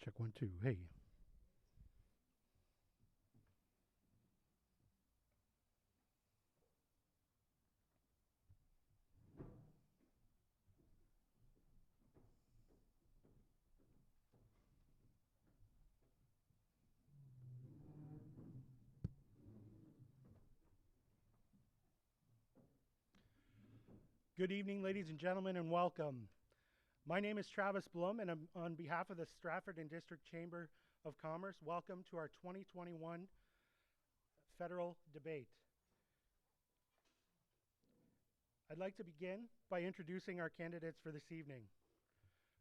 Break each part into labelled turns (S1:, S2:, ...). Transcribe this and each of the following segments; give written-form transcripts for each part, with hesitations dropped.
S1: Check 1, 2. Hey. Good evening, ladies and gentlemen, and welcome. My name is Travis Blum, and on behalf of the Stratford and District Chamber of Commerce, welcome to our 2021 federal debate. I'd like to begin by introducing our candidates for this evening.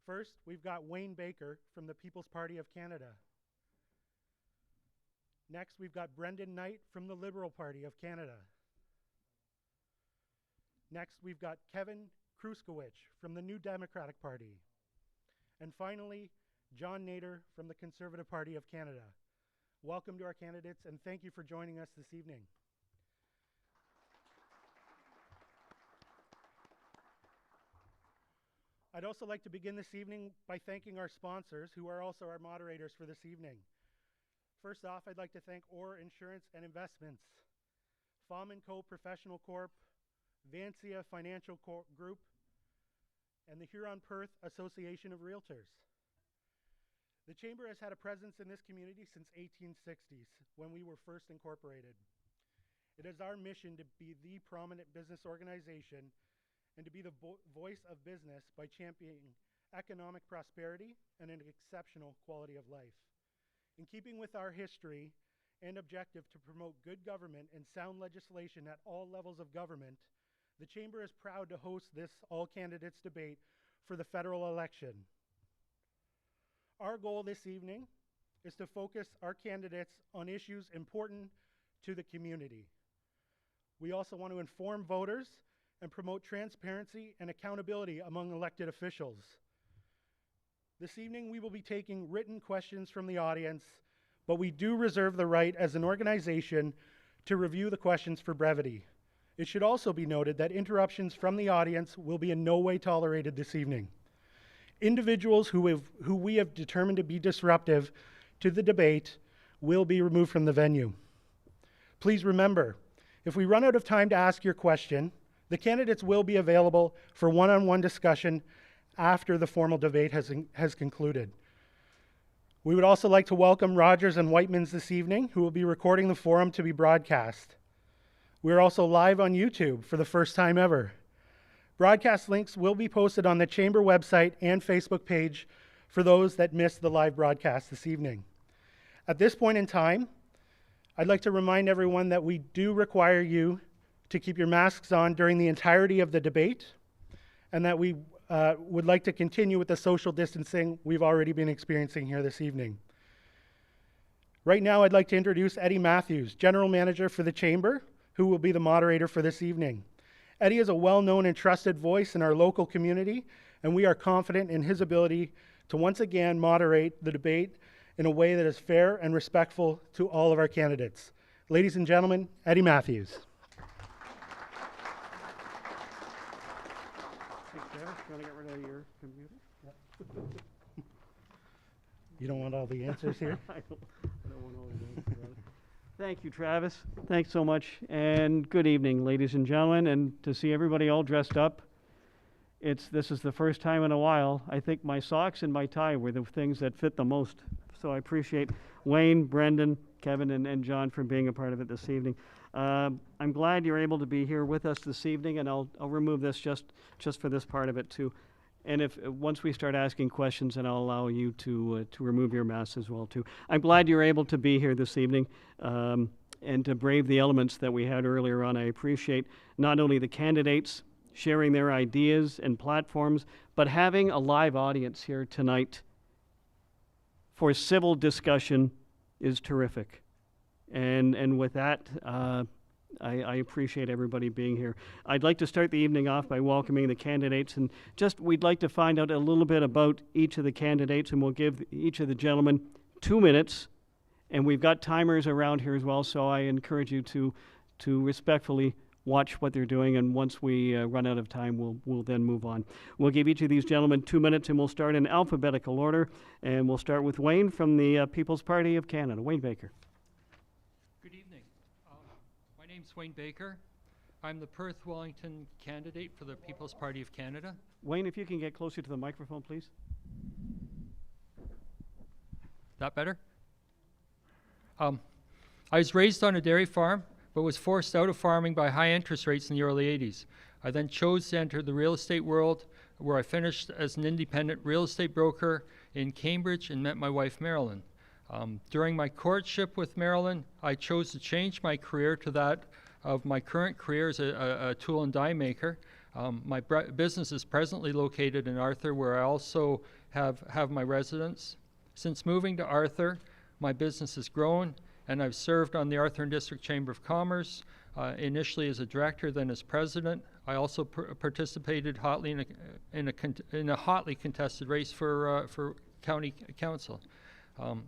S1: First, we've got Wayne Baker from the People's Party of Canada. Next, we've got Brendan Knight from the Liberal Party of Canada. Next, we've got Kevin Kruskowicz from the New Democratic Party. And finally, John Nader from the Conservative Party of Canada. Welcome to our candidates, and thank you for joining us this evening. I'd also like to begin this evening by thanking our sponsors, who are also our moderators for this evening. First off, I'd like to thank Orr Insurance and Investments, Fahm & Co. Professional Corp., Vancia Financial Group, and the Huron-Perth Association of Realtors. The Chamber has had a presence in this community since 1860s, when we were first incorporated. It is our mission to be the prominent business organization and to be the voice of business by championing economic prosperity and an exceptional quality of life. In keeping with our history and objective to promote good government and sound legislation at all levels of government, the Chamber is proud to host this all-candidates debate for the federal election. Our goal this evening is to focus our candidates on issues important to the community. We also want to inform voters and promote transparency and accountability among elected officials. This evening, we will be taking written questions from the audience, but we do reserve the right as an organization to review the questions for brevity. It should also be noted that interruptions from the audience will be in no way tolerated this evening. Individuals who we have determined to be disruptive to the debate will be removed from the venue. Please remember, if we run out of time to ask your question, the candidates will be available for one-on-one discussion after the formal debate has concluded. We would also like to welcome Rogers and Whitemans this evening, who will be recording the forum to be broadcast. We're also live on YouTube for the first time ever. Broadcast links will be posted on the Chamber website and Facebook page for those that missed the live broadcast this evening. At this point in time, I'd like to remind everyone that we do require you to keep your masks on during the entirety of the debate, and that we would like to continue with the social distancing we've already been experiencing here this evening. Right now, I'd like to introduce Eddie Matthews, General Manager for the Chamber, who will be the moderator for this evening. Eddie is a well-known and trusted voice in our local community, and we are confident in his ability to once again moderate the debate in a way that is fair and respectful to all of our candidates. Ladies and gentlemen, Eddie Matthews.
S2: Hey, Travis, you want to get rid of your computer?
S1: Yeah. You don't want all the answers here?
S2: I don't want all the answers. Thank you, Travis. Thanks so much, and good evening, ladies and gentlemen, and to see everybody all dressed up. This is the first time in a while. I think my socks and my tie were the things that fit the most, so I appreciate Wayne, Brendan, Kevin, and John for being a part of it this evening. I'm glad you're able to be here with us this evening, and I'll remove this just for this part of it too. And once we start asking questions, then I'll allow you to remove your masks as well too. I'm glad you're able to be here this evening and to brave the elements that we had earlier on. I appreciate not only the candidates sharing their ideas and platforms, but having a live audience here tonight for civil discussion is terrific. And with that, I appreciate everybody being here. I'd like to start the evening off by welcoming the candidates, and we'd like to find out a little bit about each of the candidates, and we'll give each of the gentlemen 2 minutes, and we've got timers around here as well, so I encourage you to respectfully watch what they're doing, and once we run out of time, we'll then move on. We'll give each of these gentlemen 2 minutes, and we'll start in alphabetical order, and we'll start with Wayne from the People's Party of Canada. Wayne Baker.
S3: Good evening. My name's Wayne Baker. I'm the Perth Wellington candidate for the People's Party of Canada.
S2: Wayne, if you can get closer to the microphone, please.
S3: That better? I was raised on a dairy farm, but was forced out of farming by high interest rates in the early 80s. I then chose to enter the real estate world, where I finished as an independent real estate broker in Cambridge and met my wife, Marilyn. During my courtship with Marilyn, I chose to change my career to that of my current career as a tool and die maker. My business is presently located in Arthur, where I also have my residence. Since moving to Arthur, my business has grown, and I've served on the Arthur and District Chamber of Commerce, initially as a director, then as president. I also participated hotly in a hotly contested race for county council.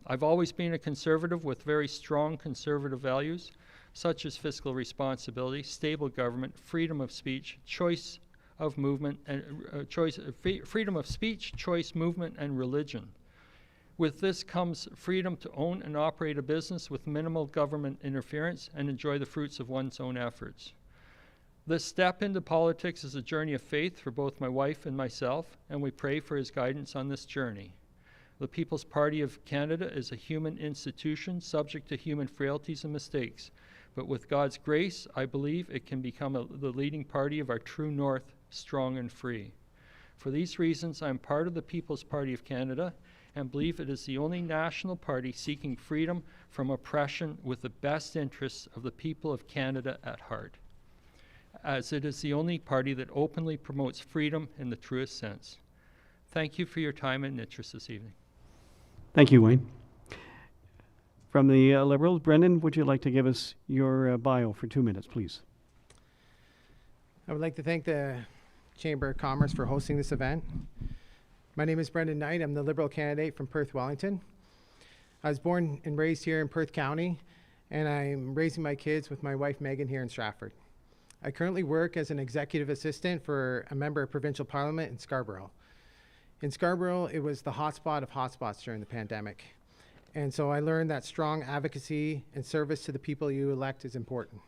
S3: I've always been a conservative with very strong conservative values, such as fiscal responsibility, stable government, freedom of speech, choice of movement, and freedom of speech, choice, movement, and religion. With this comes freedom to own and operate a business with minimal government interference and enjoy the fruits of one's own efforts. This step into politics is a journey of faith for both my wife and myself, and we pray for his guidance on this journey. The People's Party of Canada is a human institution subject to human frailties and mistakes, but with God's grace, I believe it can become the leading party of our true north, strong and free. For these reasons, I am part of the People's Party of Canada and believe it is the only national party seeking freedom from oppression with the best interests of the people of Canada at heart, as it is the only party that openly promotes freedom in the truest sense. Thank you for your time and interest this evening.
S2: Thank you, Wayne. From the Liberals, Brendan, would you like to give us your bio for 2 minutes, please?
S4: I would like to thank the Chamber of Commerce for hosting this event. My name is Brendan Knight. I'm the Liberal candidate from Perth, Wellington. I was born and raised here in Perth County, and I'm raising my kids with my wife, Megan, here in Stratford. I currently work as an executive assistant for a member of provincial parliament in Scarborough. In Scarborough, it was the hotspot of hotspots during the pandemic. And so I learned that strong advocacy and service to the people you elect is important.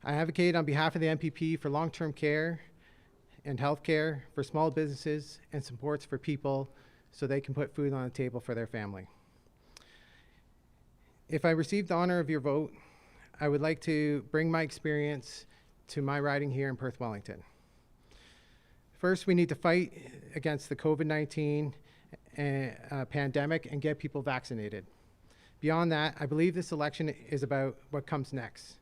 S4: I advocate on behalf of the MPP for long-term care and health care, for small businesses, and supports for people so they can put food on the table for their family. If I receive the honor of your vote, I would like to bring my experience to my riding here in Perth, Wellington. First, we need to fight against the COVID-19 pandemic and get people vaccinated. Beyond that, I believe this election is about what comes next,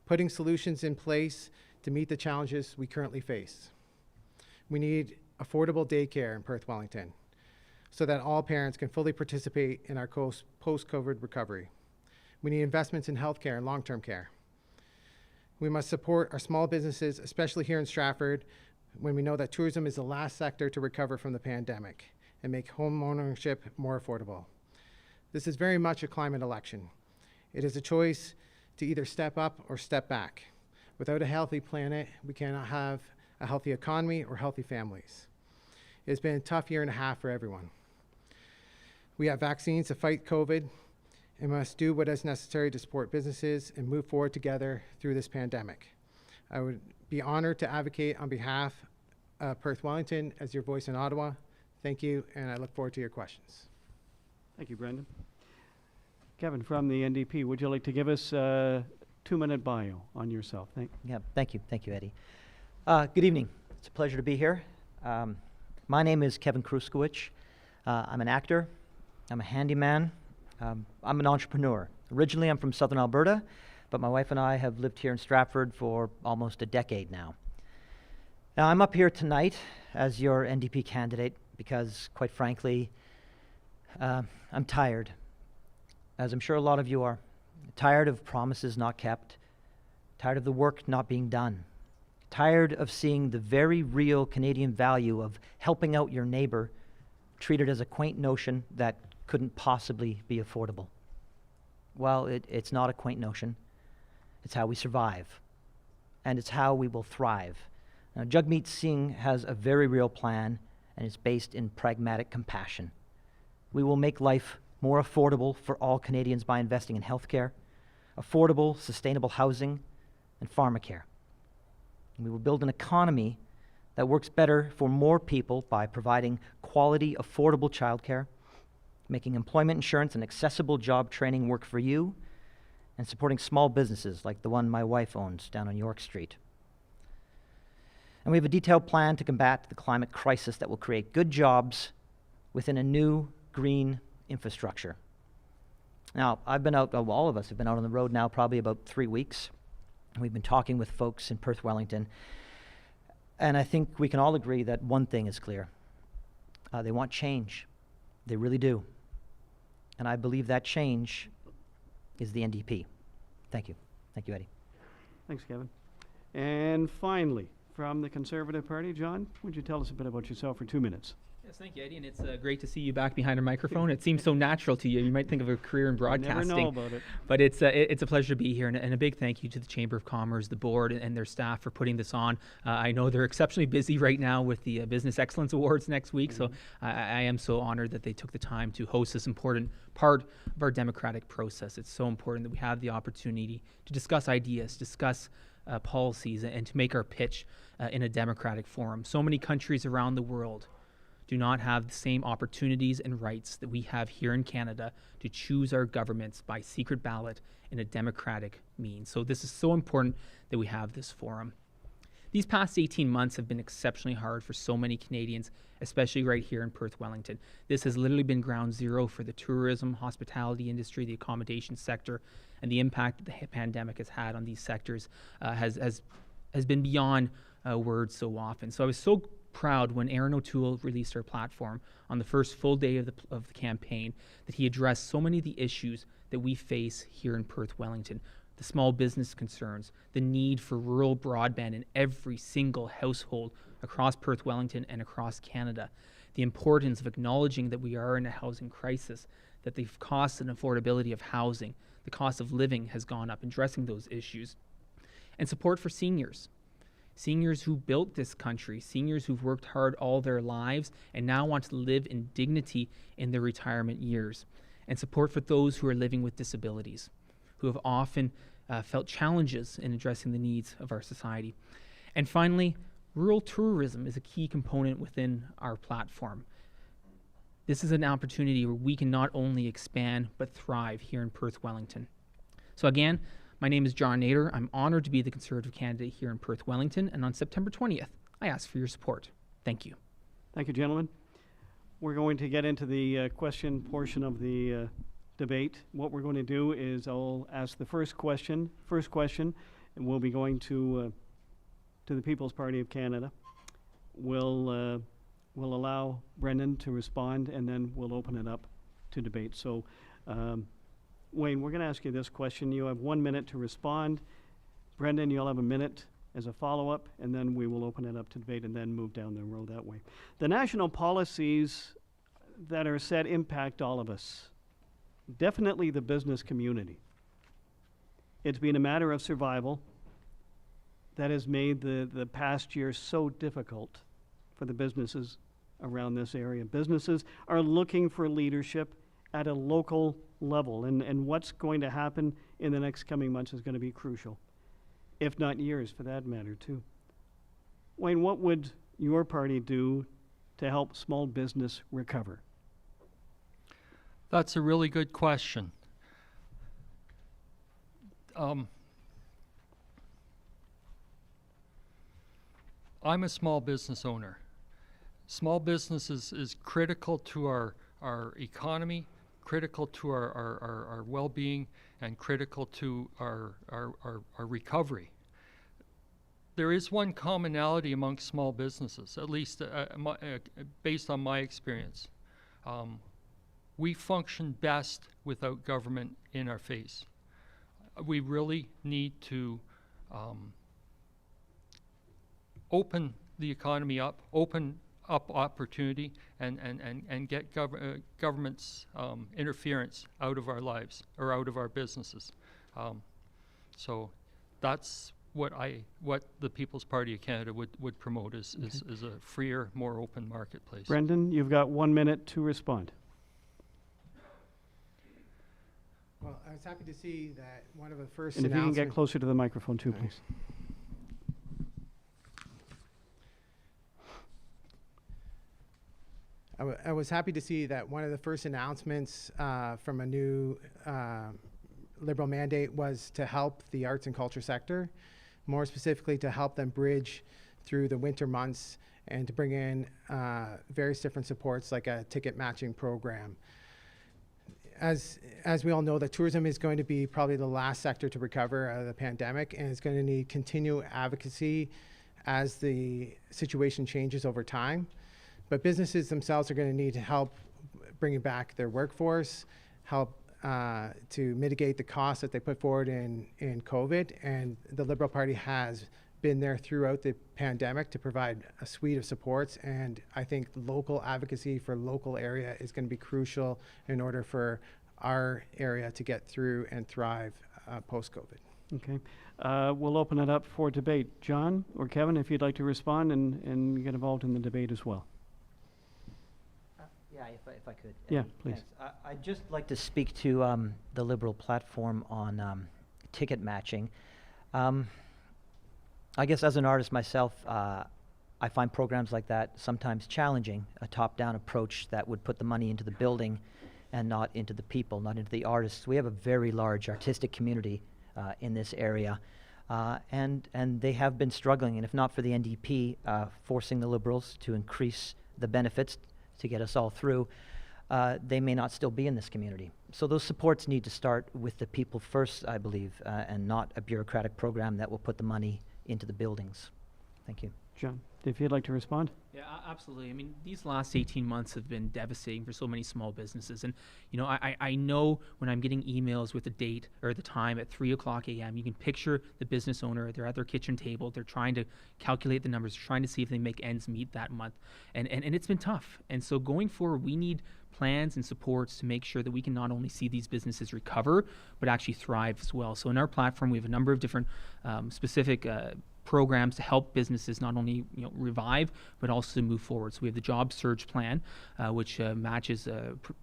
S4: putting solutions in place to meet the challenges we currently face. We need affordable daycare in Perth, Wellington, so that all parents can fully participate in our post-COVID recovery. We need investments in healthcare and long-term care. We must support our small businesses, especially here in Stratford, when we know that tourism is the last sector to recover from the pandemic, and make home ownership more affordable. This is very much a climate election. It is a choice to either step up or step back. Without a healthy planet, we cannot have a healthy economy or healthy families. It's been a tough year and a half for everyone. We have vaccines to fight COVID and must do what is necessary to support businesses and move forward together through this pandemic. I would be honored to advocate on behalf of Perth Wellington as your voice in Ottawa. Thank you, and I look forward to your questions.
S2: Thank you, Brendan. Kevin, from the NDP, would you like to give us a 2-minute bio on yourself?
S5: Thank you, Eddie. Good evening. It's a pleasure to be here. My name is Kevin Kruskowicz. I'm an actor. I'm a handyman. I'm an entrepreneur. Originally, I'm from Southern Alberta, but my wife and I have lived here in Stratford for almost a decade now. Now, I'm up here tonight as your NDP candidate because, quite frankly, I'm tired, as I'm sure a lot of you are. Tired of promises not kept, tired of the work not being done, tired of seeing the very real Canadian value of helping out your neighbor treated as a quaint notion that couldn't possibly be affordable. Well, it's not a quaint notion. It's how we survive. and it's how we will thrive. Now, Jagmeet Singh has a very real plan, and it's based in pragmatic compassion. We will make life more affordable for all Canadians by investing in healthcare, affordable, sustainable housing, and pharmacare. And we will build an economy that works better for more people by providing quality, affordable childcare, making employment insurance and accessible job training work for you, and supporting small businesses like the one my wife owns down on York Street. And we have a detailed plan to combat the climate crisis that will create good jobs within a new green infrastructure. Now, I've been out, all of us have been out on the road now probably about 3 weeks. We've been talking with folks in Perth, Wellington, and I think we can all agree that one thing is clear. They want change. They really do. And I believe that change is the NDP. Thank you. Thank you, Eddie.
S2: Thanks, Kevin. And finally, from the Conservative Party, John, would you tell us a bit about yourself for 2 minutes?
S6: Yes, thank you, Eddie, and it's great to see you back behind a microphone. It seems so natural to you. You might think of a career in broadcasting.
S2: Never know about it.
S6: But it's a pleasure to be here, and a big thank you to the Chamber of Commerce, the board, and their staff for putting this on. I know they're exceptionally busy right now with the Business Excellence Awards next week, so I am so honored that they took the time to host this important part of our democratic process. It's so important that we have the opportunity to discuss ideas, discuss policies, and to make our pitch in a democratic forum. So many countries around the world do not have the same opportunities and rights that we have here in Canada to choose our governments by secret ballot in a democratic means. So this is so important that we have this forum. These past 18 months have been exceptionally hard for so many Canadians, especially right here in Perth, Wellington. This has literally been ground zero for the tourism, hospitality industry, the accommodation sector, and the impact that the pandemic has had on these sectors has been beyond words so often. So I was so proud when Aaron O'Toole released our platform on the first full day of the campaign that he addressed so many of the issues that we face here in Perth, Wellington. The small business concerns, the need for rural broadband in every single household across Perth, Wellington, and across Canada. The importance of acknowledging that we are in a housing crisis, that the cost and affordability of housing, the cost of living has gone up, addressing those issues. And support for seniors. Seniors who built this country, seniors who've worked hard all their lives and now want to live in dignity in their retirement years. And support for those who are living with disabilities, who have often felt challenges in addressing the needs of our society. And finally, rural tourism is a key component within our platform. This is an opportunity where we can not only expand but thrive here in Perth, Wellington. So again, my name is John Nader. I'm honored to be the Conservative candidate here in Perth, Wellington, and on September 20th, I ask for your support. Thank you.
S2: Thank you, gentlemen. We're going to get into the question portion of the debate. What we're going to do is I'll ask the first question, and we'll be going to the People's Party of Canada. We'll allow Brendan to respond, and then we'll open it up to debate. So, Wayne, we're going to ask you this question. You have 1 minute to respond. Brendan, you'll have a minute as a follow-up, and then we will open it up to debate and then move down the road that way. The national policies that are set impact all of us, definitely the business community. It's been a matter of survival that has made the past year so difficult for the businesses around this area. Businesses are looking for leadership at a local level, and what's going to happen in the next coming months is going to be crucial, if not years for that matter too. Wayne, what would your party do to help small business recover?
S3: That's a really good question. I'm a small business owner. Small business is critical to our economy, critical to our well-being, and critical to our recovery. There is one commonality amongst small businesses, at least based on my experience. We function best without government in our face. We really need to open the economy up, open up opportunity, and get government's interference out of our lives or out of our businesses. So that's what the People's Party of Canada would promote is a freer, more open marketplace.
S2: Brendan, you've got 1 minute to respond.
S4: Well, I was happy to see that one of the first
S2: And if you can get
S4: announcements.
S2: closer to the microphone too,
S4: Okay.
S2: please.
S4: I was happy to see that one of the first announcements from a new Liberal mandate was to help the arts and culture sector, more specifically to help them bridge through the winter months and to bring in various different supports like a ticket matching program. As we all know, that tourism is going to be probably the last sector to recover out of the pandemic, and it's going to need continued advocacy as the situation changes over time. But businesses themselves are going to need help bringing back their workforce, help to mitigate the costs that they put forward in COVID. And the Liberal Party has been there throughout the pandemic to provide a suite of supports. And I think local advocacy for local area is going to be crucial in order for our area to get through and thrive post-COVID.
S2: Okay. We'll open it up for debate. John or Kevin, if you'd like to respond and get involved in the debate as well.
S5: Yeah, if I could.
S2: Yeah, please.
S5: Thanks. I'd just like to speak to the Liberal platform on ticket matching. I guess as an artist myself, I find programs like that sometimes challenging, a top-down approach that would put the money into the building and not into the people, not into the artists. We have a very large artistic community in this area, and they have been struggling, and if not for the NDP forcing the Liberals to increase the benefits to get us all through, they may not still be in this community. So those supports need to start with the people first, I believe, and not a bureaucratic program that will put the money into the buildings. Thank you.
S2: John, if you'd like to respond.
S6: Yeah, absolutely. I mean, these last 18 months have been devastating for so many small businesses. And, you know, I know when I'm getting emails with the date or the time at 3:00 a.m., you can picture the business owner, they're at their kitchen table, they're trying to calculate the numbers, trying to see if they make ends meet that month. And it's been tough. And so going forward, we need plans and supports to make sure that we can not only see these businesses recover, but actually thrive as well. So in our platform, we have a number of different specific programs to help businesses not only revive but also to move forward. So we have the job surge plan, which matches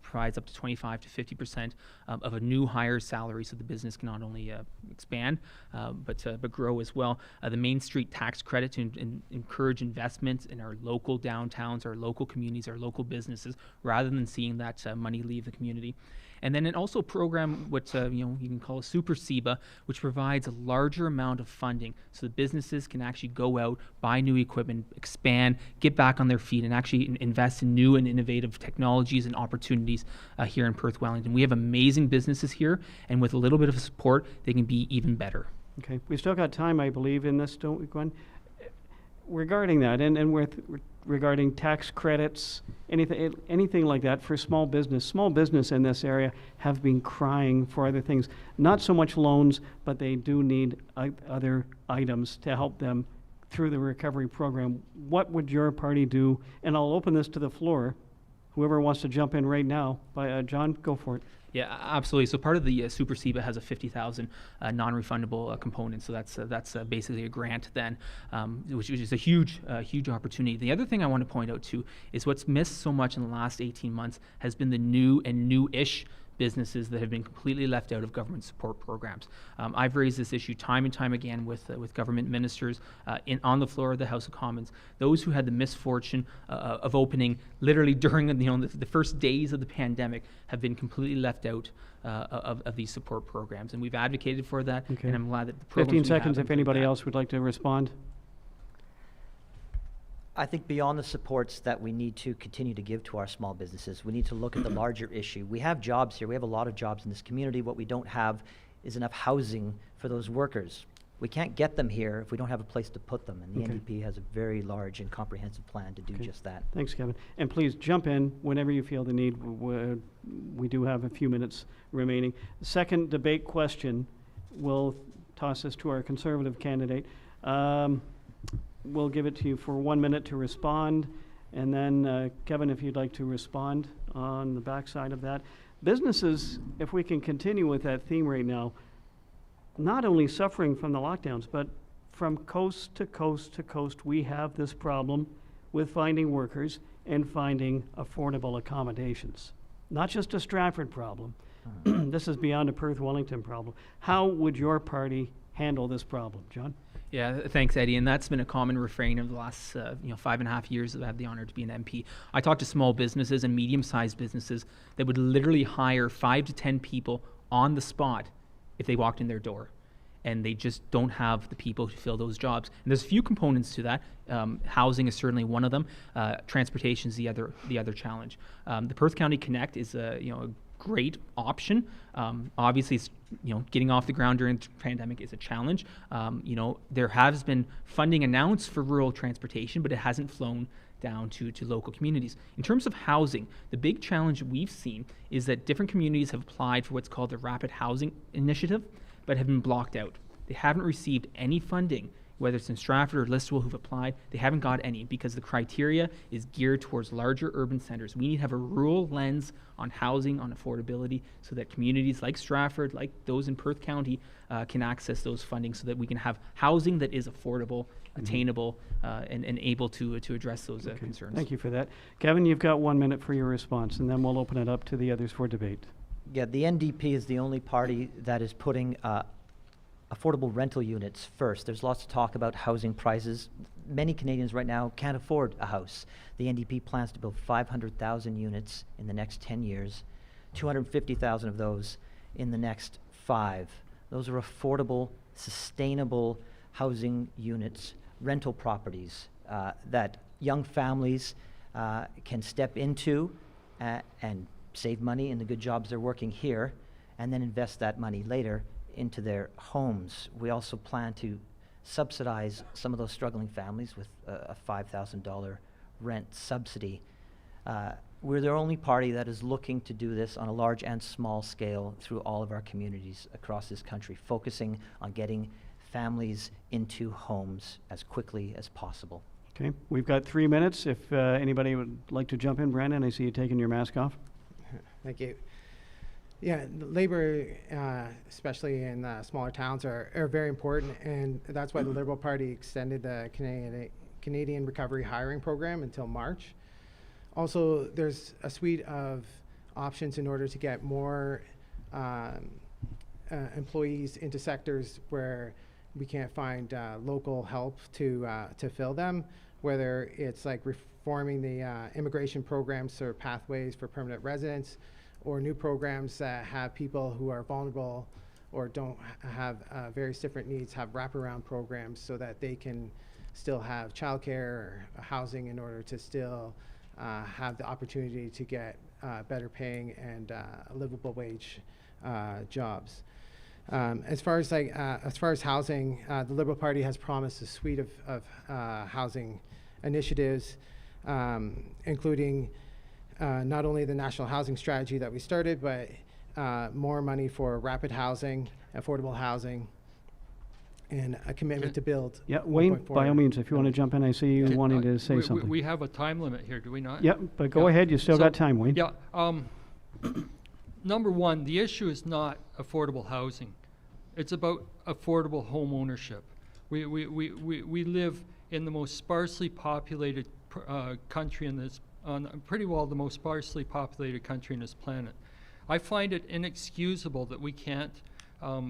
S6: provides up to 25 to 50% of a new hire salary, so the business can not only expand but grow as well. The Main Street tax credit to encourage investments in our local downtowns, our local communities, our local businesses, rather than seeing that money leave the community. And then also program what you can call a super SEBA, which provides a larger amount of funding so the businesses can actually go out, buy new equipment, expand, get back on their feet, and actually invest in new and innovative technologies and opportunities here in Perth Wellington. We have amazing businesses here, and with a little bit of support, they can be even better.
S2: Okay, we still got time, I believe, in this, don't we, Gwen? Regarding that, and regarding tax credits, anything like that for small business in this area have been crying for other things. Not so much loans, but they do need other items to help them through the recovery program. What would your party do? And I'll open this to the floor. Whoever wants to jump in right now. John, go for it.
S6: Yeah, absolutely. So part of the Super SEBA has a $50,000 non-refundable component. So that's basically a grant then, which is a huge opportunity. The other thing I want to point out too is what's missed so much in the last 18 months has been the new and new-ish businesses that have been completely left out of government support programs. I've raised this issue time and time again with government ministers on the floor of the House of Commons. Those who had the misfortune of opening literally during the first days of the pandemic have been completely left out of these support programs, and we've advocated for that.
S2: Okay.
S6: And I'm glad that the programs
S2: 15
S6: we
S2: seconds
S6: have
S2: if anybody
S6: include that.
S2: else would like to respond.
S5: I think beyond the supports that we need to continue to give to our small businesses, we need to look at the larger issue. We have jobs here. We have a lot of jobs in this community. What we don't have is enough housing for those workers. We can't get them here if we don't have a place to put them, and the
S2: Okay.
S5: NDP has a very large and comprehensive plan to do
S2: Okay.
S5: just that.
S2: Thanks, Kevin. And please jump in whenever you feel the need. We do have a few minutes remaining. Second debate question will toss us to our Conservative candidate. We'll give it to you for 1 minute to respond. And then, Kevin, if you'd like to respond on the backside of that. Businesses, if we can continue with that theme right now, not only suffering from the lockdowns, but from coast to coast to coast, we have this problem with finding workers and finding affordable accommodations. Not just a Stratford problem. This is beyond a Perth-Wellington problem. How would your party handle this problem, John?
S6: Yeah, thanks, Eddie. And that's been a common refrain of the last 5.5 years that I've had the honor to be an MP. I talk to small businesses and medium-sized businesses that would literally hire 5 to 10 people on the spot if they walked in their door. And they just don't have the people to fill those jobs. And there's a few components to that. Housing is certainly one of them. Transportation is the other challenge. The Perth County Connect is a great option. Obviously, it's, getting off the ground during the pandemic is a challenge. There has been funding announced for rural transportation, but it hasn't flown down to local communities. In terms of housing, the big challenge we've seen is that different communities have applied for what's called the Rapid Housing Initiative, but have been blocked out. They haven't received any funding, whether it's in Stratford or Listowel who've applied. They haven't got any because the criteria is geared towards larger urban centers. We need to have a rural lens on housing, on affordability, so that communities like Stratford, like those in Perth County, can access those funding so that we can have housing that is affordable, attainable, and able to address those concerns.
S2: Thank you for that. Kevin, you've got 1 minute for your response, and then we'll open it up to the others for debate.
S5: Yeah, the NDP is the only party that is putting affordable rental units first. There's lots of talk about housing prices. Many Canadians right now can't afford a house. The NDP plans to build 500,000 units in the next 10 years, 250,000 of those in the next 5. Those are affordable, sustainable housing units, rental properties that young families can step into and save money in the good jobs they're working here, and then invest that money later into their homes. We also plan to subsidize some of those struggling families with a $5,000 rent subsidy. We're the only party that is looking to do this on a large and small scale through all of our communities across this country, focusing on getting families into homes as quickly as possible.
S2: Okay, we've got 3 minutes. If anybody would like to jump in, Brandon, I see you taking your mask off.
S4: Thank you. Yeah, Labour, especially in smaller towns, are very important, and that's why the Liberal Party extended the Canadian Recovery Hiring Program until March. Also, there's a suite of options in order to get more employees into sectors where we can't find local help to fill them, whether it's like reforming the immigration programs or pathways for permanent residents, or new programs that have people who are vulnerable or don't have various different needs, have wraparound programs so that they can still have childcare or housing in order to still have the opportunity to get better paying and livable wage jobs. As far as housing, the Liberal Party has promised a suite of housing initiatives, including not only the national housing strategy that we started, but more money for rapid housing, affordable housing, and a commitment to build.
S2: Yeah, Wayne, by all means, if you want to jump in, I see you wanting to say something.
S3: We have a time limit here, do we not?
S2: Yeah, but go ahead, you still got time, Wayne.
S3: Yeah. Number one, the issue is not affordable housing. It's about affordable home ownership. We live in the most sparsely populated country in this, pretty well the most sparsely populated country on this planet. I find it inexcusable that we can't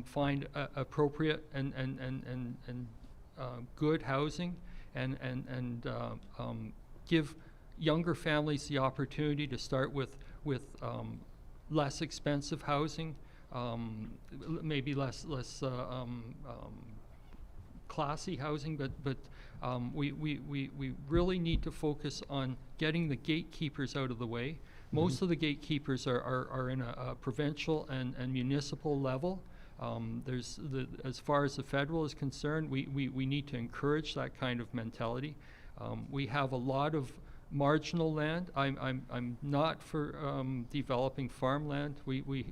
S3: find appropriate and good housing and give younger families the opportunity to start with less expensive housing, maybe less classy housing, but we really need to focus on getting the gatekeepers out of the way. Most of the gatekeepers are in a provincial and municipal level. As far as the federal is concerned, we need to encourage that kind of mentality. We have a lot of marginal land. I'm not for developing farmland. We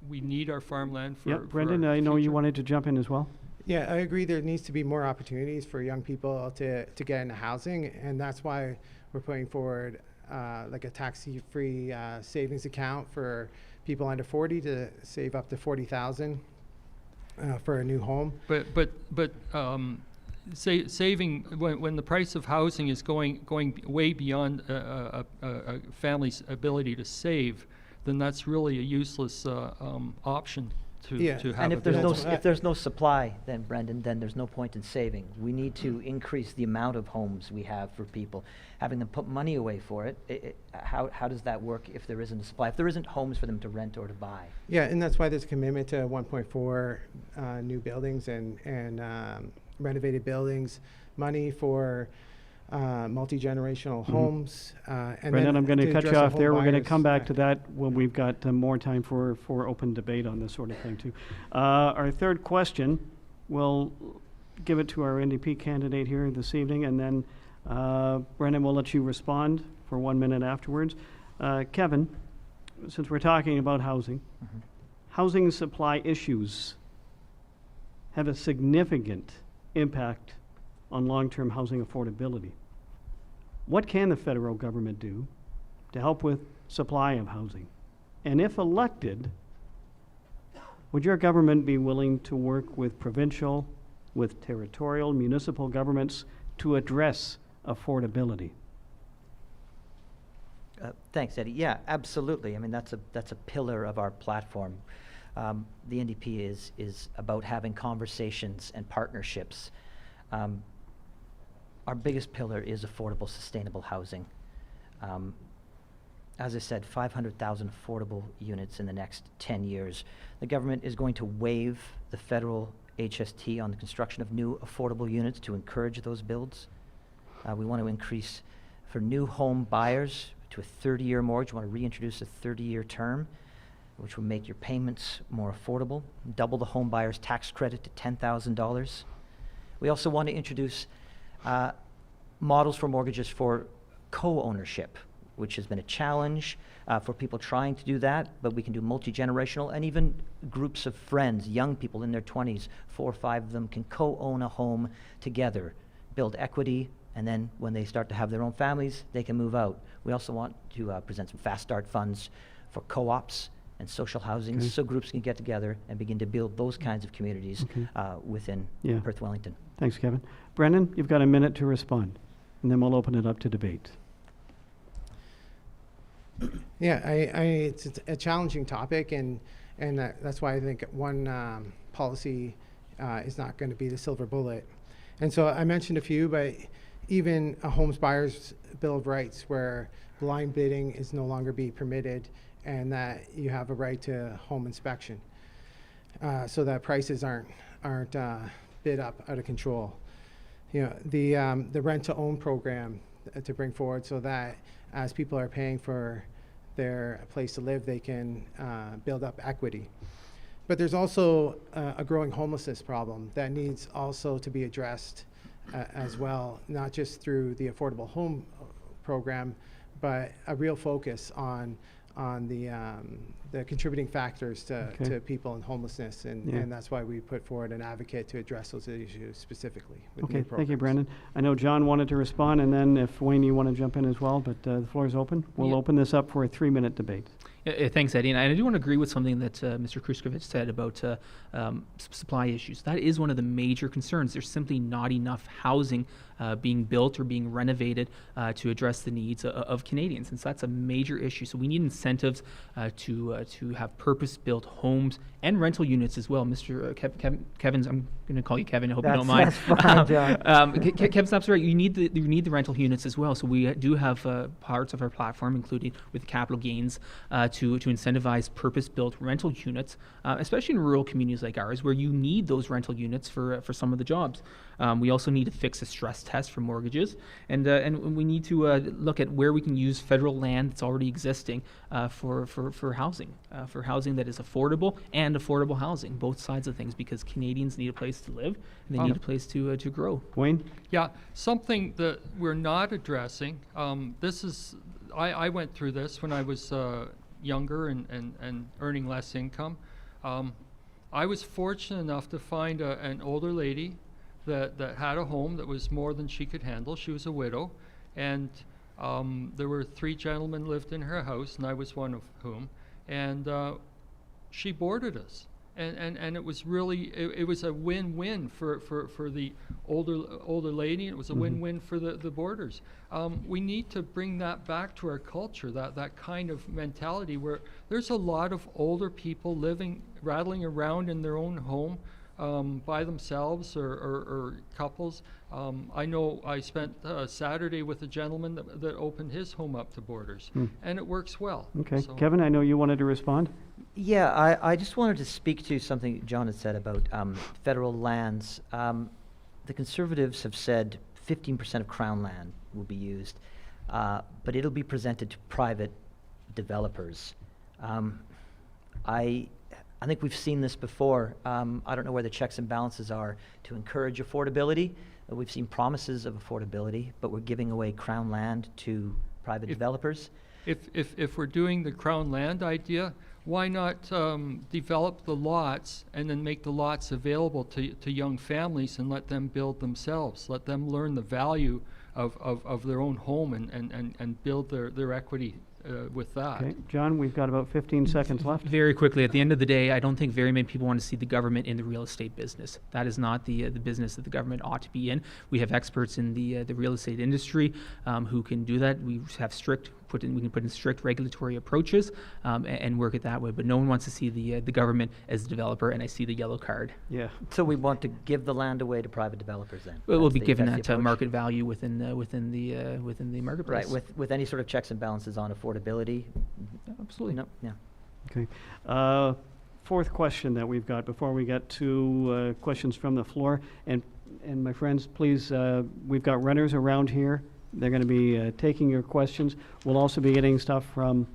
S3: need our farmland for.
S2: Yeah, Brendan, I know you wanted to jump in as well.
S4: Yeah, I agree. There needs to be more opportunities for young people to get into housing, and that's why we're putting forward like a tax-free savings account for people under 40 to save up to $40,000 for a new home.
S3: But saving when the price of housing is going way beyond a family's ability to save, then that's really a useless option to have.
S5: And
S3: a building.
S5: if there's no supply, then Brendan, then there's no point in saving. We need to increase the amount of homes we have for people. Having them put money away for it, how does that work if there isn't a supply? If there isn't homes for them to rent or to buy?
S4: Yeah, and that's why there's a commitment to 1.4 new buildings and renovated buildings, money for multi-generational homes. And
S2: Brendan,
S4: then
S2: I'm going to cut
S4: address
S2: you
S4: the
S2: off
S4: home
S2: there. We're going to
S4: buyers
S2: come back to
S4: factor.
S2: that when we've got more time for open debate on this sort of thing, too. Our third question, we'll give it to our NDP candidate here this evening, and then Brendan, we'll let you respond for 1 minute afterwards. Kevin, since we're talking about housing, housing supply issues have a significant impact on long-term housing affordability. What can the federal government do to help with supply of housing? And if elected, would your government be willing to work with provincial, with territorial, municipal governments to address affordability?
S5: Thanks, Eddie. Yeah, absolutely. I mean, that's a pillar of our platform. The NDP is about having conversations and partnerships. Our biggest pillar is affordable, sustainable housing. As I said, 500,000 affordable units in the next 10 years. The government is going to waive the federal HST on the construction of new affordable units to encourage those builds. We want to increase for new home buyers to a 30-year mortgage. We want to reintroduce a 30-year term, which will make your payments more affordable. Double the home buyer's tax credit to $10,000. We also want to introduce models for mortgages for co-ownership, which has been a challenge for people trying to do that, but we can do multi-generational and even groups of friends, young people in their 20s, 4 or 5 of them can co-own a home together, build equity, and then when they start to have their own families, they can move out. We also want to present some fast start funds for co-ops and social housing, so groups can get together and begin to build those kinds of communities within Perth Wellington.
S2: Thanks, Kevin. Brendan, you've got a minute to respond, and then we'll open it up to debate.
S4: Yeah, it's a challenging topic, and that's why I think one policy is not going to be the silver bullet. And so I mentioned a few, but even a homes buyer's bill of rights, where blind bidding is no longer be permitted, and that you have a right to home inspection, so that prices aren't bid up out of control. You know, the rent to own program to bring forward, so that as people are paying for their place to live, they can build up equity. But there's also a growing homelessness problem that needs also to be addressed as well, not just through the affordable home program, but a real focus on the contributing factors to people in homelessness, and that's why we put forward an advocate to address those issues specifically.
S2: Okay, thank you, Brandon. I know John wanted to respond, and then if Wayne, you want to jump in as well, but the floor is open. We'll open this up for a 3-minute debate.
S6: Thanks, Eddie. And I do want to agree with something that Mr. Kruskovich said about supply issues. That is one of the major concerns. There's simply not enough housing being built or being renovated to address the needs of Canadians. And so that's a major issue. So we need incentives to have purpose-built homes and rental units as well. Mr. Kevin's, I'm going to call you Kevin. I hope you don't mind.
S5: That's fine, John.
S6: Kevin's absolutely right. You need the rental units as well. So we do have parts of our platform, including with capital gains, to incentivize purpose-built rental units, especially in rural communities like ours, where you need those rental units for some of the jobs. We also need to fix a stress test for mortgages, and we need to look at where we can use federal land that's already existing for housing that is affordable and affordable housing, both sides of things, because Canadians need a place to live and they need a place to grow.
S2: Wayne?
S3: Yeah, something that we're not addressing. I went through this when I was younger and earning less income. I was fortunate enough to find an older lady that had a home that was more than she could handle. She was a widow, and there were 3 gentlemen lived in her house, and I was one of whom. And she boarded us, And it was really, it was a win-win for the older lady, and it was a win-win for the boarders. We need to bring that back to our culture, that kind of mentality where there's a lot of older people rattling around in their own home by themselves or couples. I know I spent Saturday with a gentleman that opened his home up to boarders, and it works well.
S2: Okay,
S3: So
S2: Kevin, I know you wanted to respond.
S5: Yeah, I just wanted to speak to something John had said about federal lands. The Conservatives have said 15% of Crown land will be used, but it'll be presented to private developers. I think we've seen this before. I don't know where the checks and balances are to encourage affordability. We've seen promises of affordability, but we're giving away Crown land to private developers.
S3: If we're doing the Crown land idea, why not develop the lots and then make the lots available to young families and let them build themselves, let them learn the value of their own home and build their equity with that.
S2: Okay, John, we've got about 15 seconds left.
S6: Very quickly, at the end of the day, I don't think very many people want to see the government in the real estate business. That is not the business that the government ought to be in. We have experts in the real estate industry who can do that. We have we can put in strict regulatory approaches and work it that way. But no one wants to see the government as a developer, and I see the yellow card.
S2: Yeah.
S5: So we want to give the land away to private developers then?
S6: We'll
S5: That's
S6: be
S5: the-
S6: given
S5: that's the
S6: that
S5: approach?
S6: market value within the marketplace.
S5: Right, with any sort of checks and balances on affordability?
S6: Absolutely.
S5: No, yeah.
S2: Okay. Fourth question that we've got before we get to questions from the floor. And my friends, please, we've got runners around here. They're going to be taking your questions. We'll also be getting stuff from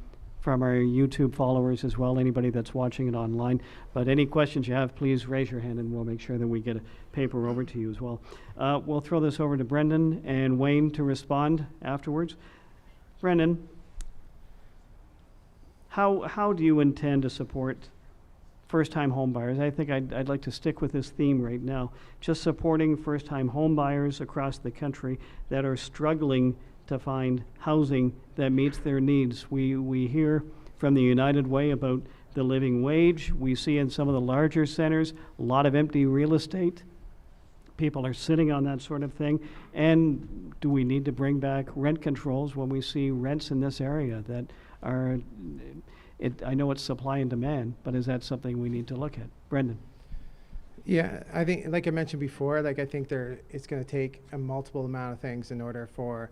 S2: our YouTube followers as well, anybody that's watching it online. But any questions you have, please raise your hand and we'll make sure that we get a paper over to you as well. We'll throw this over to Brendan and Wayne to respond afterwards. Brendan, how do you intend to support first-time home buyers? I think I'd like to stick with this theme right now. Just supporting first-time home buyers across the country that are struggling to find housing that meets their needs. We hear from the United Way about the living wage. We see in some of the larger centers a lot of empty real estate. People are sitting on that sort of thing. And do we need to bring back rent controls when we see rents in this area that are... I know it's supply and demand, but is that something we need to look at? Brendan.
S4: Yeah, I think, like I mentioned before, like I think it's going to take a multiple amount of things in order for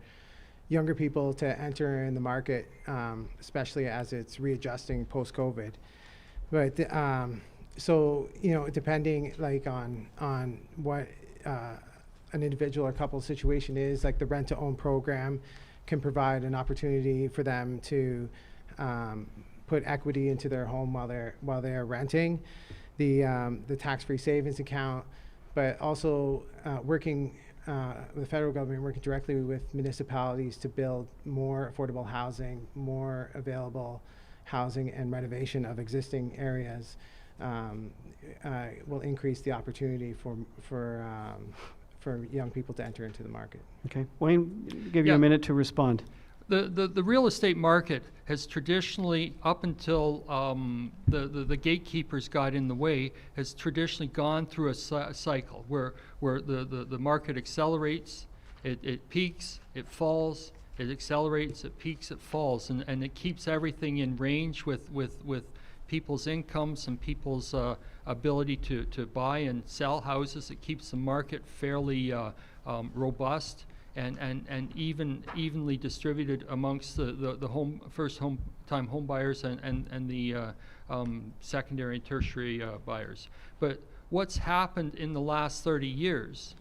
S4: younger people to enter in the market, especially as it's readjusting post-COVID. But so, you know, depending like on what an individual or couple situation is, like the rent-to-own program can provide an opportunity for them to put equity into their home while they are renting, the tax-free savings account, but also working with the federal government, working directly with municipalities to build more affordable housing, more available housing, and renovation of existing areas will increase the opportunity for young people to enter into the market.
S2: Okay, Wayne, give you a minute to respond.
S3: The real estate market has traditionally, up until the gatekeepers got in the way, has traditionally gone through a cycle where the market accelerates, it peaks, it falls, it accelerates, it peaks, it falls, and it keeps everything in range with people's incomes and people's ability to buy and sell houses. It keeps the market fairly robust and evenly distributed amongst the first-time home buyers and the secondary and tertiary buyers. But what's happened in the last 30 years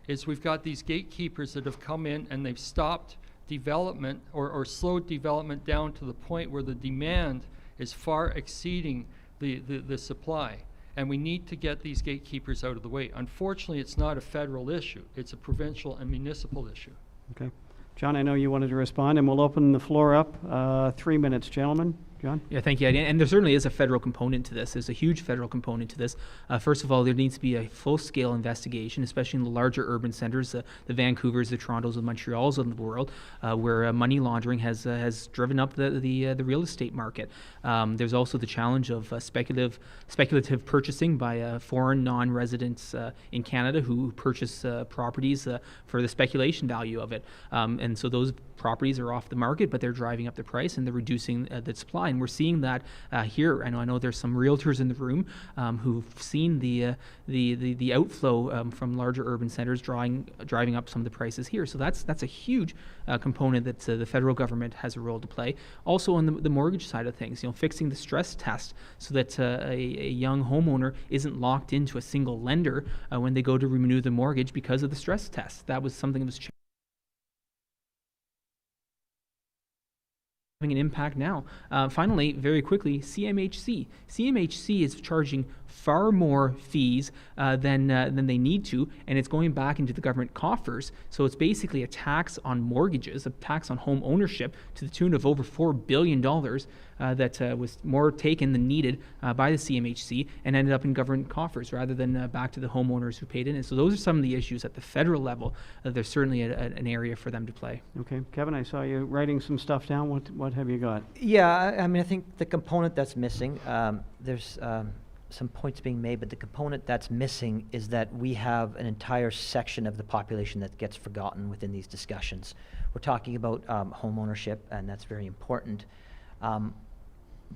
S3: is we've got these gatekeepers that have come in and they've stopped development or slowed development down to the point where the demand is far exceeding the supply. And we need to get these gatekeepers out of the way. Unfortunately, it's not a federal issue. It's a provincial and municipal issue.
S2: Okay. John, I know you wanted to respond, and we'll open the floor up. 3 minutes, gentlemen. John?
S6: Yeah, thank you, Eddie. And there certainly is a federal component to this. There's a huge federal component to this. First of all, there needs to be a full-scale investigation, especially in the larger urban centers, the Vancouvers, the Torontos, the Montreals of the world, where money laundering has driven up the real estate market. There's also the challenge of speculative purchasing by foreign non-residents in Canada who purchase properties for the speculation value of it. And so those properties are off the market, but they're driving up the price and they're reducing the supply. And we're seeing that here. I know there's some realtors in the room who've seen the outflow from larger urban centers driving up some of the prices here. So that's a huge component that the federal government has a role to play. Also on the mortgage side of things, fixing the stress test so that a young homeowner isn't locked into a single lender when they go to renew the mortgage because of the stress test. That was something that was having an impact now. Finally, very quickly, CMHC. CMHC is charging far more fees than they need to, and it's going back into the government coffers. So it's basically a tax on mortgages, a tax on home ownership to the tune of over $4 billion that was more taken than needed by the CMHC and ended up in government coffers rather than back to the homeowners who paid in it. So those are some of the issues at the federal level. There's certainly an area for them to play.
S2: Okay, Kevin, I saw you writing some stuff down. What have you got?
S5: Yeah, I mean, I think the component that's missing, there's some points being made, but the component that's missing is that we have an entire section of the population that gets forgotten within these discussions. We're talking about home ownership, and that's very important.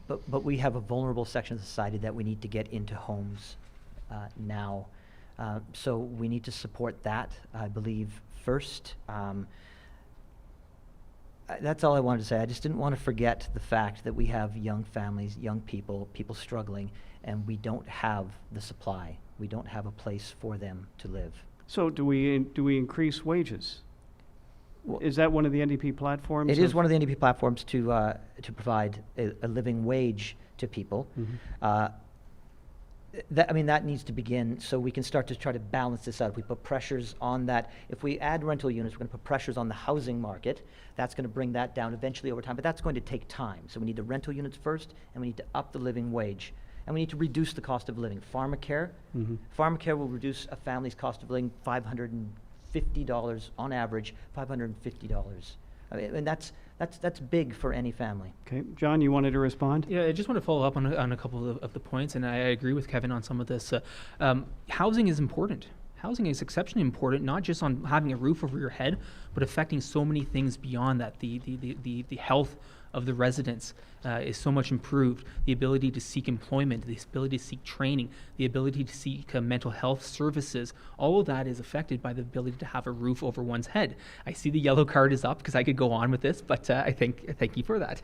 S5: But we have a vulnerable section of society that we need to get into homes now. So we need to support that, I believe, first. That's all I wanted to say. I just didn't want to forget the fact that we have young families, young people struggling, and we don't have the supply. We don't have a place for them to live.
S2: So do we increase wages? Is that one of the NDP platforms?
S5: It is one of the NDP platforms to provide a living wage to people.
S2: Mm-hmm.
S5: That needs to begin so we can start to try to balance this out. If we put pressures on that, if we add rental units, we're going to put pressures on the housing market. That's going to bring that down eventually over time, but that's going to take time. So we need the rental units first, and we need to up the living wage. And we need to reduce the cost of living. Pharmacare.
S2: Mm-hmm.
S5: Pharmacare will reduce a family's cost of living $550 on average, $550. I mean, and that's big for any family.
S2: Okay, John, you wanted to respond?
S6: Yeah, I just want to follow up on a couple of the points, and I agree with Kevin on some of this. Housing is important. Housing is exceptionally important, not just on having a roof over your head, but affecting so many things beyond that. The health of the residents is so much improved. The ability to seek employment, the ability to seek training, the ability to seek mental health services, all of that is affected by the ability to have a roof over one's head. I see the yellow card is up because I could go on with this, but I thank you for that.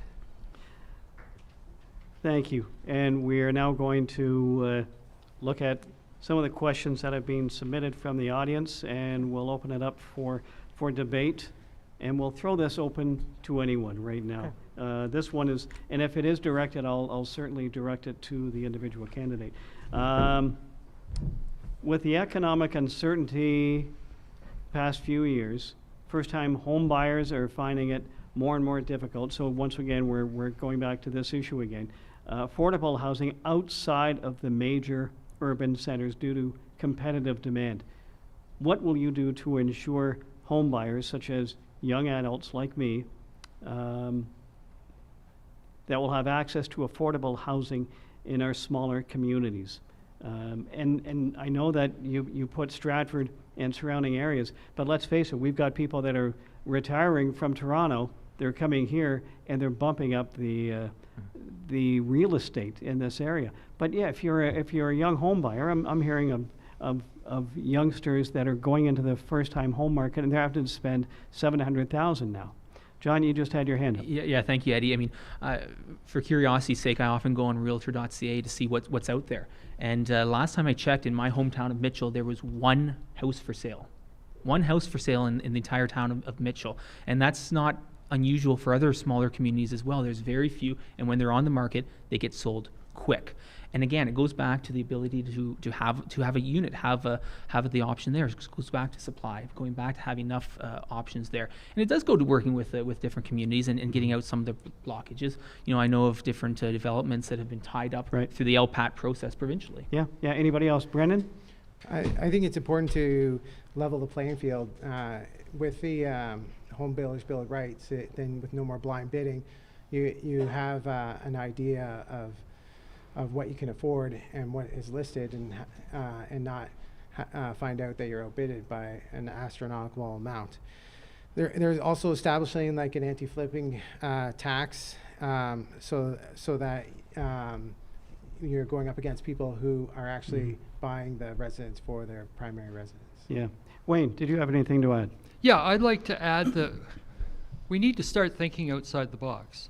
S2: Thank you. And we are now going to look at some of the questions that have been submitted from the audience, and we'll open it up for debate. And we'll throw this open to anyone right now. This one is, and if it is directed, I'll certainly direct it to the individual candidate. With the economic uncertainty past few years, first-time home buyers are finding it more and more difficult. So once again, we're going back to this issue again. Affordable housing outside of the major urban centers due to competitive demand. What will you do to ensure home buyers, such as young adults like me, that will have access to affordable housing in our smaller communities? And I know that you put Stratford and surrounding areas, but let's face it, we've got people that are retiring from Toronto, they're coming here, and they're bumping up the real estate in this area. But yeah, if you're a young home buyer, I'm hearing of youngsters that are going into the first-time home market, and they're having to spend $700,000 now. John, you just had your hand up.
S6: Yeah, thank you, Eddie. I mean, for curiosity's sake, I often go on Realtor.ca to see what's out there. And last time I checked, in my hometown of Mitchell, there was one house for sale. One house for sale in the entire town of Mitchell. And that's not unusual for other smaller communities as well. There's very few, and when they're on the market, they get sold quick. And again, it goes back to the ability to have a unit, have the option there. It goes back to supply, going back to having enough options there. And it does go to working with different communities and getting out some of the blockages. You know, I know of different developments that have been tied up through the LPAT process provincially.
S2: Yeah. Anybody else? Brendan?
S4: I think it's important to level the playing field with the Home Builders Bill of Rights. Then with no more blind bidding, you have an idea of what you can afford and what is listed, and not find out that you're outbidded by an astronomical amount. There's also establishing like an anti-flipping tax, so that you're going up against people who are actually buying the residence for their primary residence.
S2: Yeah. Wayne, did you have anything to add?
S3: Yeah, I'd like to add that we need to start thinking outside the box.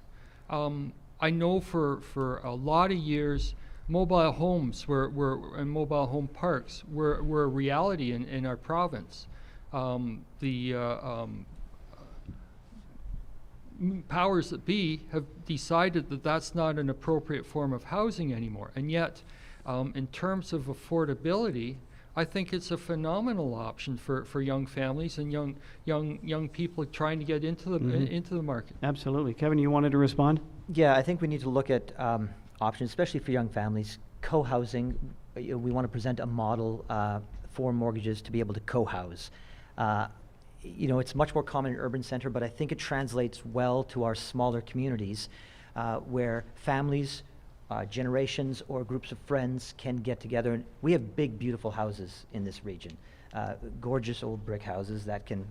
S3: I know for a lot of years, mobile homes and mobile home parks were a reality in our province. Powers that be have decided that that's not an appropriate form of housing anymore. And yet, in terms of affordability, I think it's a phenomenal option for young families and young people trying to get into the market.
S2: Absolutely. Kevin, you wanted to respond?
S5: Yeah, I think we need to look at options, especially for young families. Co-housing, we want to present a model for mortgages to be able to co-house. You know, it's much more common in urban center, but I think it translates well to our smaller communities where families, generations or groups of friends can get together. And we have big, beautiful houses in this region, gorgeous old brick houses that can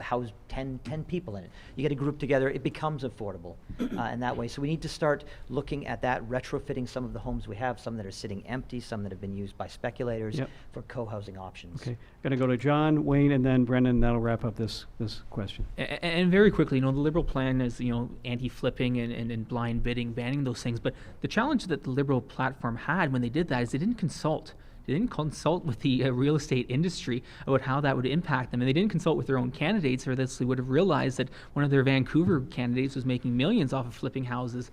S5: house 10 people in it. You get a group together, it becomes affordable in that way. So we need to start looking at that, retrofitting some of the homes we have, some that are sitting empty, some that have been used by speculators for co-housing options.
S2: Okay, going to go to John, Wayne, and then Brendan. That'll wrap up this question.
S6: And very quickly, you know, the Liberal plan is, you know, anti-flipping and blind bidding, banning those things. But the challenge that the Liberal platform had when they did that is they didn't consult. They didn't consult with the real estate industry about how that would impact them, and they didn't consult with their own candidates, or else they would have realized that one of their Vancouver candidates was making millions off of flipping houses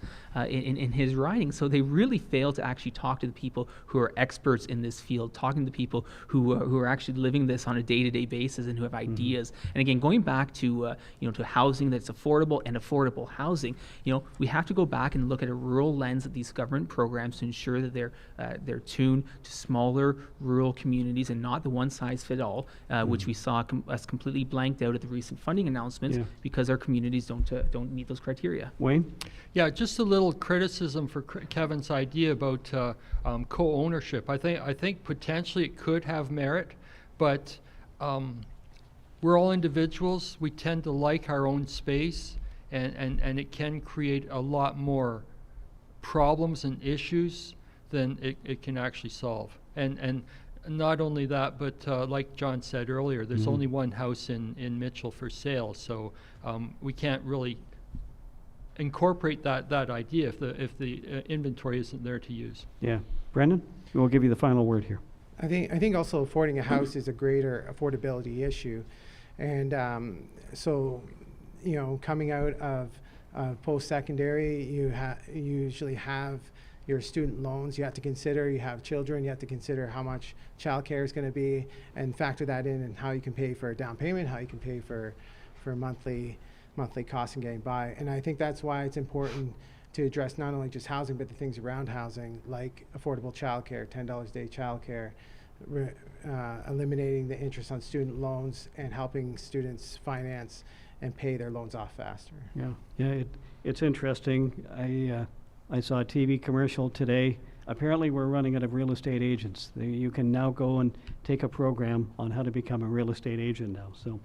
S6: in his riding. So they really failed to actually talk to the people who are experts in this field, talking to people who are actually living this on a day-to-day basis and who have ideas. And again, going back to to housing that's affordable and affordable housing, you know, we have to go back and look at a rural lens at these government programs to ensure that they're tuned to smaller rural communities and not the one-size-fit-all, which we saw us completely blanked out at the recent funding announcements because our communities don't meet those criteria.
S2: Wayne?
S3: Yeah, just a little criticism for Kevin's idea about co-ownership. I think potentially it could have merit, but we're all individuals. We tend to like our own space, and it can create a lot more problems and issues than it can actually solve. And not only that, but like John said earlier, there's only one house in Mitchell for sale, so we can't really incorporate that idea if the inventory isn't there to use.
S2: Yeah. Brendan, we'll give you the final word here.
S4: I think also affording a house is a greater affordability issue, and so, you know, coming out of post-secondary, you usually have your student loans. You have to consider, you have children, you have to consider how much childcare is going to be, and factor that in, and how you can pay for a down payment, how you can pay for monthly costs and getting by. And I think that's why it's important to address not only just housing, but the things around housing, like affordable childcare, $10 a day childcare, eliminating the interest on student loans, and helping students finance and pay their loans off faster.
S2: Yeah, it's interesting. I saw a TV commercial today. Apparently we're running out of real estate agents. You can now go and take a program on how to become a real estate agent now. So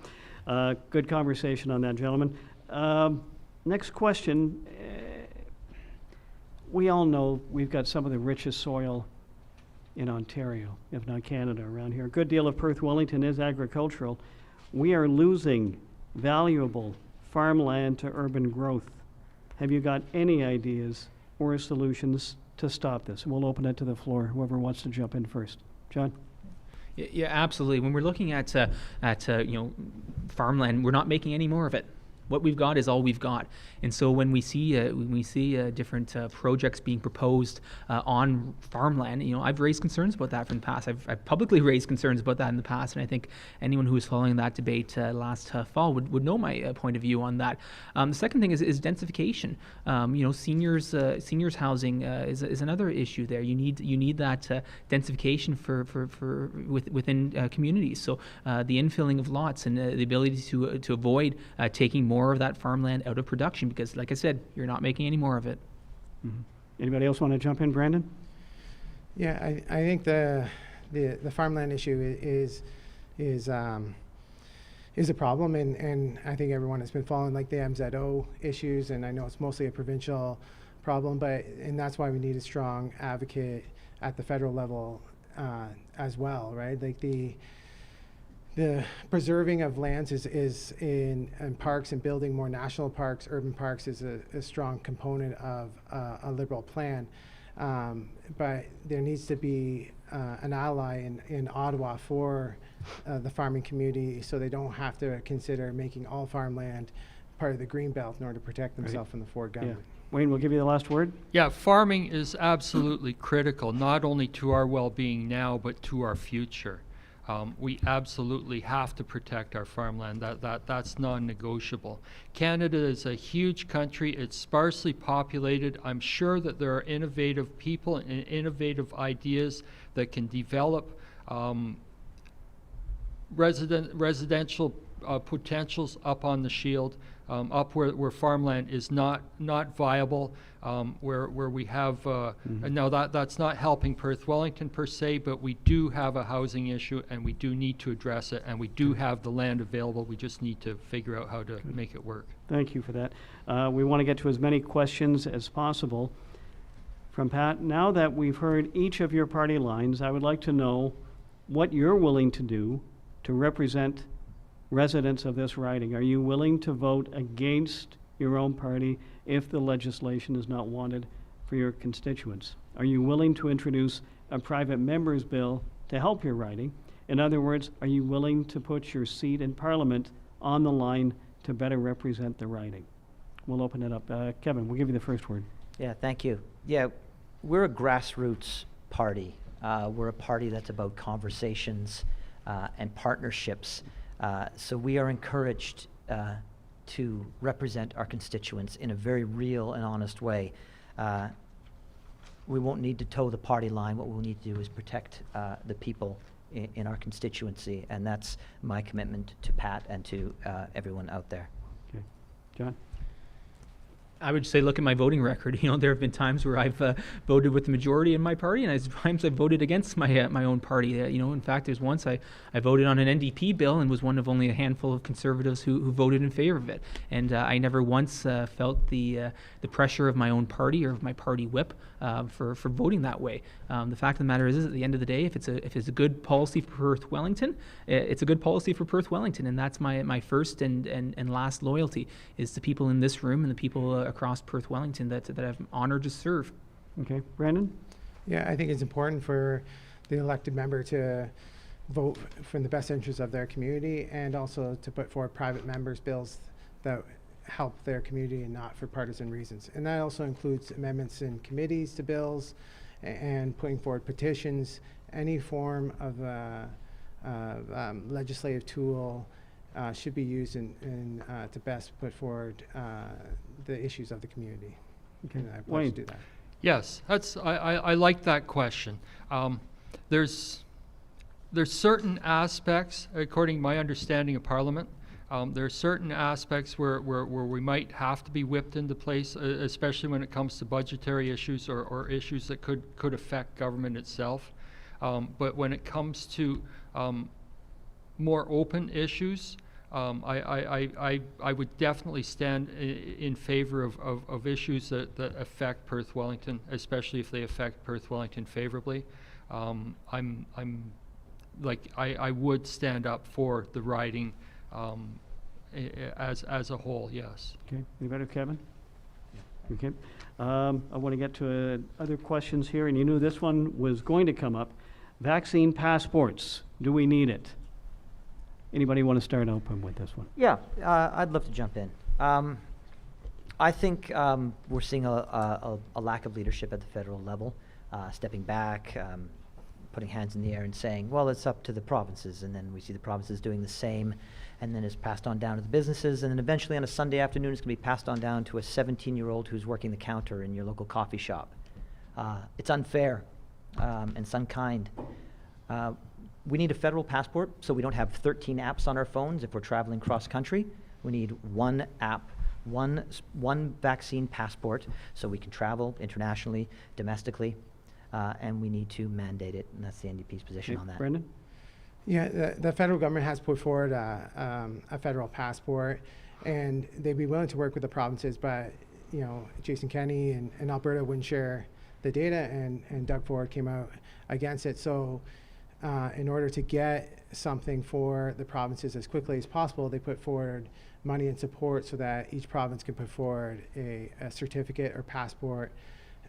S2: good conversation on that, gentlemen. Next question. We all know we've got some of the richest soil in Ontario, if not Canada, around here. A good deal of Perth Wellington is agricultural. We are losing valuable farmland to urban growth. Have you got any ideas or solutions to stop this? We'll open it to the floor, whoever wants to jump in first. John?
S6: Yeah, absolutely. When we're looking at farmland, we're not making any more of it. What we've got is all we've got. And so when we see different projects being proposed on farmland, I've raised concerns about that from the past. I've publicly raised concerns about that in the past, and I think anyone who was following that debate last fall would know my point of view on that. The second thing is densification. Seniors housing is another issue there. You need that densification within communities. So the infilling of lots and the ability to avoid taking more of that farmland out of production, because, like I said, you're not making any more of it.
S2: Mm-hmm. Anybody else want to jump in, Brandon?
S4: Yeah, I think the farmland issue is a problem, and I think everyone has been following like the MZO issues, and I know it's mostly a provincial problem, and that's why we need a strong advocate at the federal level as well, right? Like the preserving of lands is in parks and building more national parks, urban parks is a strong component of a Liberal plan. But there needs to be an ally in Ottawa for the farming community, so they don't have to consider making all farmland part of the Greenbelt in order to protect themselves from the Ford government.
S2: Yeah. Wayne, we'll give you the last word.
S3: Yeah, farming is absolutely critical, not only to our well-being now, but to our future. We absolutely have to protect our farmland. That's non-negotiable. Canada is a huge country. It's sparsely populated. I'm sure that there are innovative people and innovative ideas that can develop residential potentials up on the Shield, up where farmland is not viable, where we have and now that's not helping Perth Wellington per se, but we do have a housing issue and we do need to address it, and we do have the land available. We just need to figure out how to make it work.
S2: Thank you for that. We want to get to as many questions as possible from Pat. Now that we've heard each of your party lines, I would like to know what you're willing to do to represent residents of this riding. Are you willing to vote against your own party if the legislation is not wanted for your constituents? Are you willing to introduce a private member's bill to help your riding? In other words, are you willing to put your seat in Parliament on the line to better represent the riding? We'll open it up. Kevin, we'll give you the first word.
S5: Yeah, thank you. Yeah, we're a grassroots party. We're a party that's about conversations and partnerships. So we are encouraged to represent our constituents in a very real and honest way. We won't need to toe the party line. What we'll need to do is protect the people in our constituency, and that's my commitment to Pat and to everyone out there.
S2: Okay. John?
S6: I would say look at my voting record. There have been times where I've voted with the majority in my party, and there's times I've voted against my own party. In fact, there's once I voted on an NDP bill and was one of only a handful of Conservatives who voted in favor of it. And I never once felt the pressure of my own party or of my party whip for voting that way. The fact of the matter is at the end of the day, if it's a good policy for Perth Wellington, it's a good policy for Perth Wellington, and that's my first and last loyalty is the people in this room and the people across Perth Wellington that I'm honored to serve.
S2: Okay, Brandon?
S4: Yeah, I think it's important for the elected member to vote for the best interests of their community, and also to put forward private members' bills that help their community and not for partisan reasons. And that also includes amendments in committees to bills and putting forward petitions. Any form of legislative tool should be used to best put forward the issues of the community.
S2: Okay.
S4: And I pledge
S2: Wayne?
S4: to do that.
S3: Yes, I like that question. There's certain aspects, according to my understanding of Parliament, there are certain aspects where we might have to be whipped into place, especially when it comes to budgetary issues or issues that could affect government itself. But when it comes to more open issues, I would definitely stand in favor of issues that affect Perth Wellington, especially if they affect Perth Wellington favorably. I would stand up for the riding as a whole, yes.
S2: Okay, you better, Kevin? Yeah. Okay. I want to get to other questions here, and you knew this one was going to come up. Vaccine passports, do we need it? Anybody want to start open with this one?
S5: Yeah, I'd love to jump in. I think we're seeing a lack of leadership at the federal level, stepping back, putting hands in the air and saying, well, it's up to the provinces, and then we see the provinces doing the same, and then it's passed on down to the businesses, and then eventually on a Sunday afternoon it's going to be passed on down to a 17-year-old who's working the counter in your local coffee shop. It's unfair and it's unkind. We need a federal passport so we don't have 13 apps on our phones if we're traveling cross-country. We need one app, one vaccine passport so we can travel internationally, domestically, and we need to mandate it, and that's the NDP's position on that.
S2: Brendan?
S4: Yeah, the federal government has put forward a federal passport, and they'd be willing to work with the provinces, but Jason Kenney and Alberta wouldn't share the data, and Doug Ford came out against it. So in order to get something for the provinces as quickly as possible, they put forward money and support so that each province can put forward a certificate or passport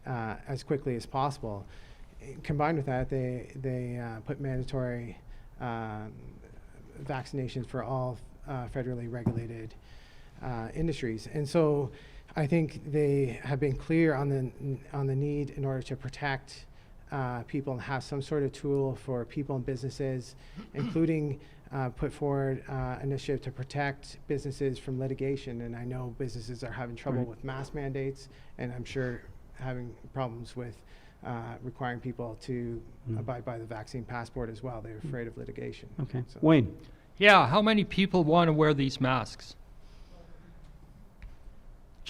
S4: as quickly as possible. Combined with that, they put mandatory vaccinations for all federally regulated industries. And so I think they have been clear on the need in order to protect people and have some sort of tool for people and businesses, including put forward initiative to protect businesses from litigation. And I know businesses are having trouble with mask mandates, and I'm sure having problems with requiring people to abide by the vaccine passport as well. They're afraid of litigation.
S2: Okay.
S4: So.
S2: Wayne?
S3: Yeah, how many people want to wear these masks?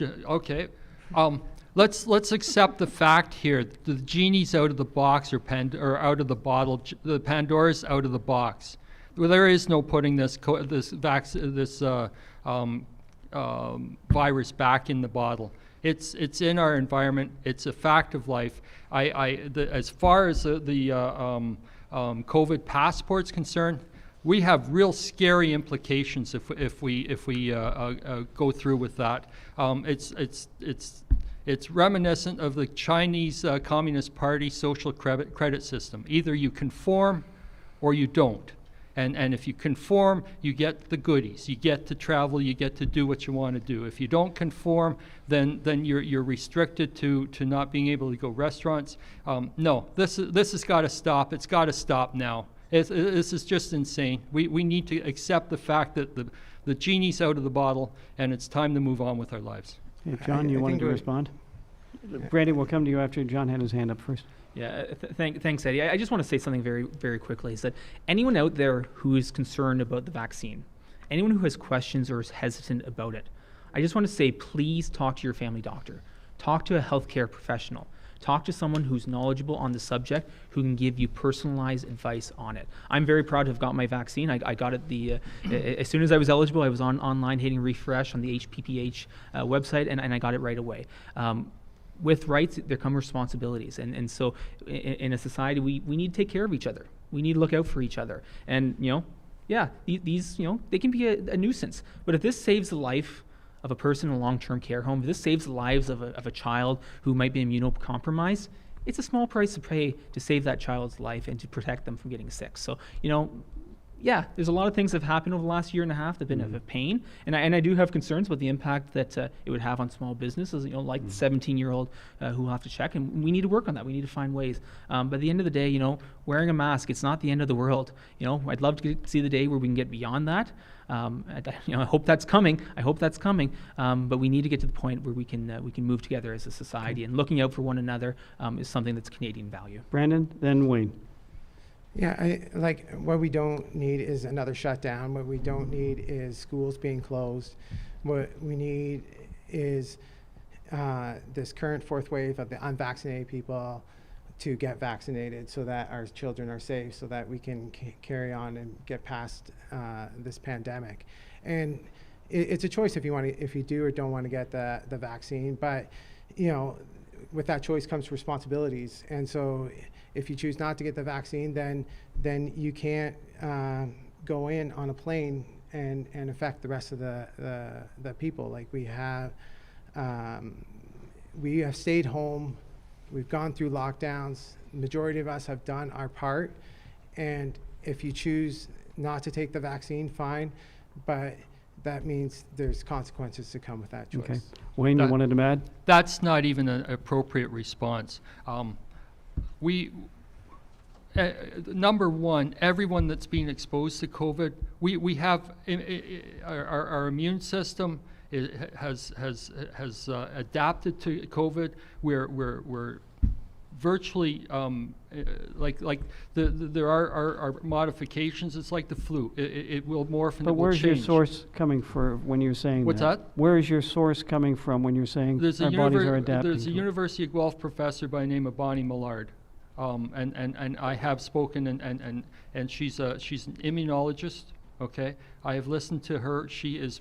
S3: Okay. Let's accept the fact here. The genie's out of the box, or out of the bottle. The Pandora's out of the box. Well, there is no putting this virus back in the bottle. It's in our environment. It's a fact of life. As far as the COVID passport's concerned, we have real scary implications if we go through with that. It's reminiscent of the Chinese Communist Party social credit system. Either you conform or you don't. And if you conform, you get the goodies. You get to travel. You get to do what you want to do. If you don't conform, then you're restricted to not being able to go restaurants. No, this has got to stop. It's got to stop now. This is just insane. We need to accept the fact that the genie's out of the bottle, and it's time to move on with our lives.
S2: Hey, John, you wanted to respond? Brandon, we'll come to you after John had his hand up first.
S6: Yeah, thanks, Eddie. I just want to say something very, very quickly, is that anyone out there who is concerned about the vaccine, anyone who has questions or is hesitant about it, I just want to say, please talk to your family doctor. Talk to a healthcare professional. Talk to someone who's knowledgeable on the subject, who can give you personalized advice on it. I'm very proud to have got my vaccine. I got it as soon as I was eligible. I was online hitting refresh on the HPPH website, and I got it right away. With rights, there come responsibilities. And so in a society, we need to take care of each other. We need to look out for each other. And, these they can be a nuisance. But if this saves the life of a person in a long-term care home, if this saves the lives of a child who might be immunocompromised, it's a small price to pay to save that child's life and to protect them from getting sick. So, there's a lot of things that have happened over the last year and a half that have been of a pain, and I do have concerns about the impact that it would have on small businesses, like the 17-year-old who will have to check, and we need to work on that. We need to find ways. But at the end of the day, wearing a mask, it's not the end of the world. I'd love to see the day where we can get beyond that. I hope that's coming. But we need to get to the point where we can move together as a society, and looking out for one another is something that's Canadian value.
S2: Brandon, then Wayne.
S4: Yeah, what we don't need is another shutdown. What we don't need is schools being closed. What we need is this current fourth wave of the unvaccinated people to get vaccinated so that our children are safe, so that we can carry on and get past this pandemic. And it's a choice if you do or don't want to get the vaccine, but with that choice comes responsibilities. And so if you choose not to get the vaccine, then you can't go in on a plane and affect the rest of the people. Like we have stayed home. We've gone through lockdowns. The majority of us have done our part. And if you choose not to take the vaccine, fine. But that means there's consequences to come with that choice.
S2: Okay. Wayne, you
S3: That-
S2: wanted to add?
S3: That's not even an appropriate response. Number one, everyone that's been exposed to COVID, we have our immune system has adapted to COVID. We're virtually there are modifications. It's like the flu. It will morph and
S2: But
S3: it will
S2: where's
S3: change.
S2: your source coming for when you're saying
S3: What's that?
S2: Where is your source coming from when you're saying
S3: There's
S2: our
S3: a,
S2: bodies are adapting?
S3: there's a
S2: to it?
S3: University of Guelph professor by the name of Bonnie Millard, and I have spoken, and she's an immunologist. Okay, I have listened to her. She is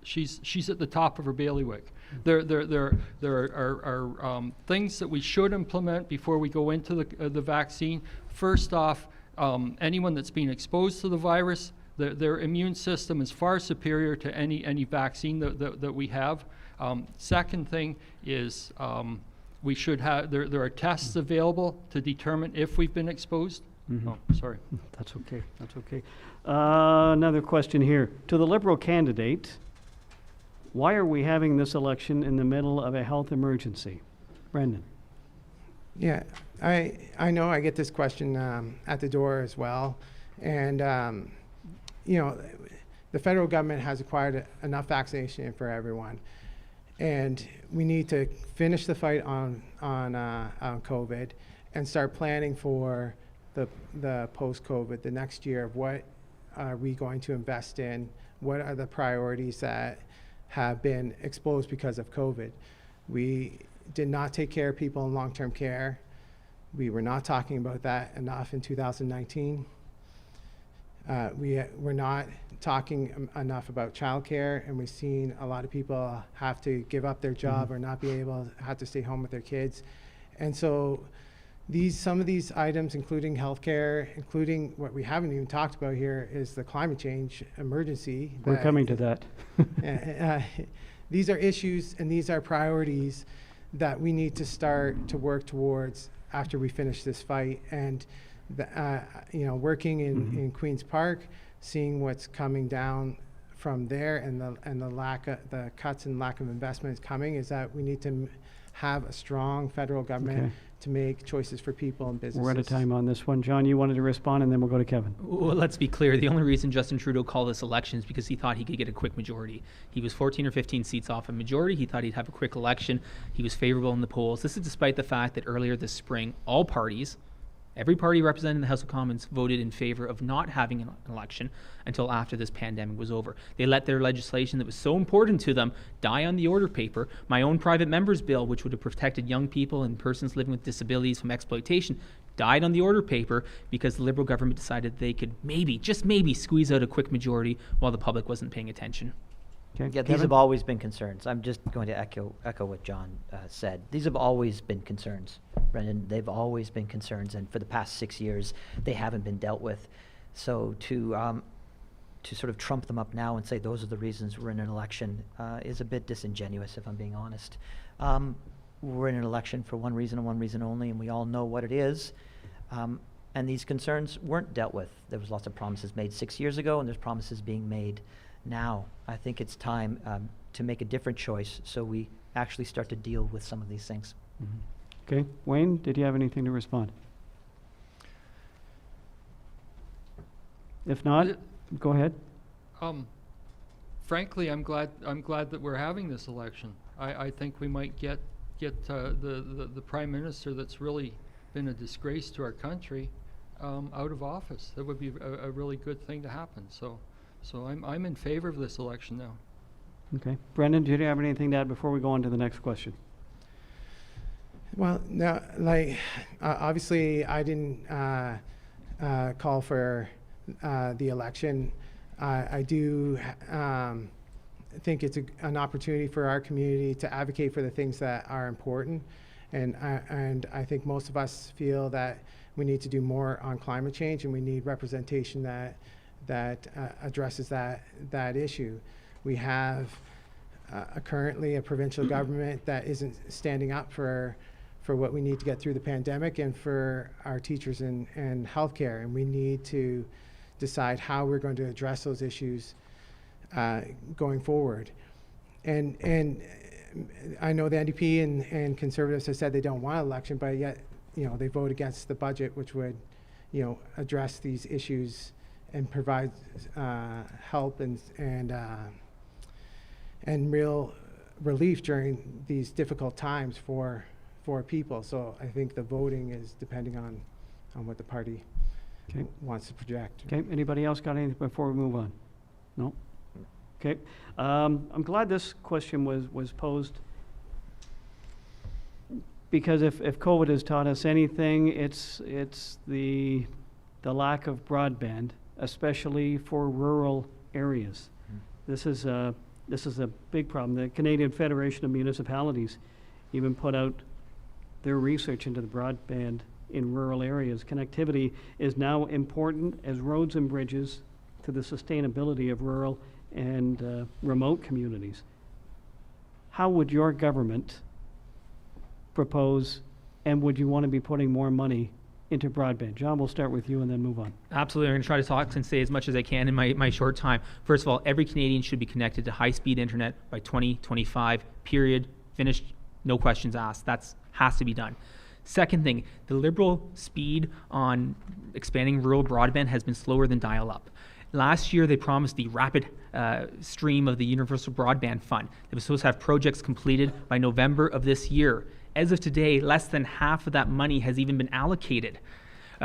S3: she's at the top of her bailiwick. There are things that we should implement before we go into the vaccine. First off, anyone that's been exposed to the virus, their immune system is far superior to any vaccine that we have. Second thing is we should have there are tests available to determine if we've been exposed.
S2: Mhm.
S3: Oh, sorry.
S2: That's okay. That's okay. Another question here. To the Liberal candidate, why are we having this election in the middle of a health emergency? Brendan.
S4: Yeah, I know I get this question at the door as well. And, you know, the federal government has acquired enough vaccination for everyone. And we need to finish the fight on COVID and start planning for the post-COVID, the next year of what are we going to invest in, what are the priorities that have been exposed because of COVID. We did not take care of people in long-term care. We were not talking about that enough in 2019. We're not talking enough about childcare, and we've seen a lot of people have to give up their job or not be able to have to stay home with their kids. And so some of these items, including healthcare, including what we haven't even talked about here, is the climate change emergency.
S2: We're coming to that.
S4: These are issues and these are priorities that we need to start to work towards after we finish this fight. And you know, working in Queen's Park, seeing what's coming down from there, and the cuts and lack of investment is coming, is that we need to have a strong federal government to make choices for people and businesses.
S2: We're out of time on this one. John, you wanted to respond, and then we'll go to Kevin.
S6: Well, let's be clear. The only reason Justin Trudeau called this election is because he thought he could get a quick majority. He was 14 or 15 seats off a majority. He thought he'd have a quick election. He was favorable in the polls. This is despite the fact that earlier this spring, all parties, every party represented in the House of Commons, voted in favor of not having an election until after this pandemic was over. They let their legislation that was so important to them die on the order paper. My own private member's bill, which would have protected young people and persons living with disabilities from exploitation, died on the order paper because the Liberal government decided they could maybe, just maybe, squeeze out a quick majority while the public wasn't paying attention.
S2: Okay.
S5: Yeah, these
S2: Kevin?
S5: have always been concerns. I'm just going to echo what John said. These have always been concerns, Brendan. They've always been concerns, and for the past 6 years, they haven't been dealt with. So to sort of trump them up now and say those are the reasons we're in an election is a bit disingenuous, if I'm being honest. We're in an election for one reason and one reason only, and we all know what it is. And these concerns weren't dealt with. There was lots of promises made 6 years ago, and there's promises being made now. I think it's time to make a different choice so we actually start to deal with some of these things.
S2: Okay. Wayne, did you have anything to respond? If not, go ahead.
S3: Frankly, I'm glad that we're having this election. I think we might get the prime minister that's really been a disgrace to our country out of office. That would be a really good thing to happen. So I'm in favor of this election now.
S2: Okay. Brendan, do you have anything to add before we go on to the next question?
S4: Well, no, like, obviously I didn't call for the election. I do think it's an opportunity for our community to advocate for the things that are important. And I think most of us feel that we need to do more on climate change, and we need representation that addresses that issue. We have currently a provincial government that isn't standing up for what we need to get through the pandemic and for our teachers and healthcare, and we need to decide how we're going to address those issues going forward. And I know the NDP and Conservatives have said they don't want an election, but yet, they vote against the budget, which would, address these issues and provide help and real relief during these difficult times for people. So I think the voting is depending on what the party wants to project.
S2: Okay, anybody else got anything before we move on? No? Okay, I'm glad this question was posed, because if COVID has taught us anything, it's the lack of broadband, especially for rural areas. This is a big problem. The Canadian Federation of Municipalities even put out their research into the broadband in rural areas. Connectivity is now important as roads and bridges to the sustainability of rural and remote communities. How would your government propose, and would you want to be putting more money into broadband? John, we'll start with you and then move on.
S6: Absolutely. I'm going to try to talk and say as much as I can in my short time. First of all, every Canadian should be connected to high-speed internet by 2025, period. Finished, no questions asked. That has to be done. Second thing, the Liberal speed on expanding rural broadband has been slower than dial-up. Last year, they promised the rapid stream of the Universal Broadband Fund. They were supposed to have projects completed by November of this year. As of today, less than half of that money has even been allocated.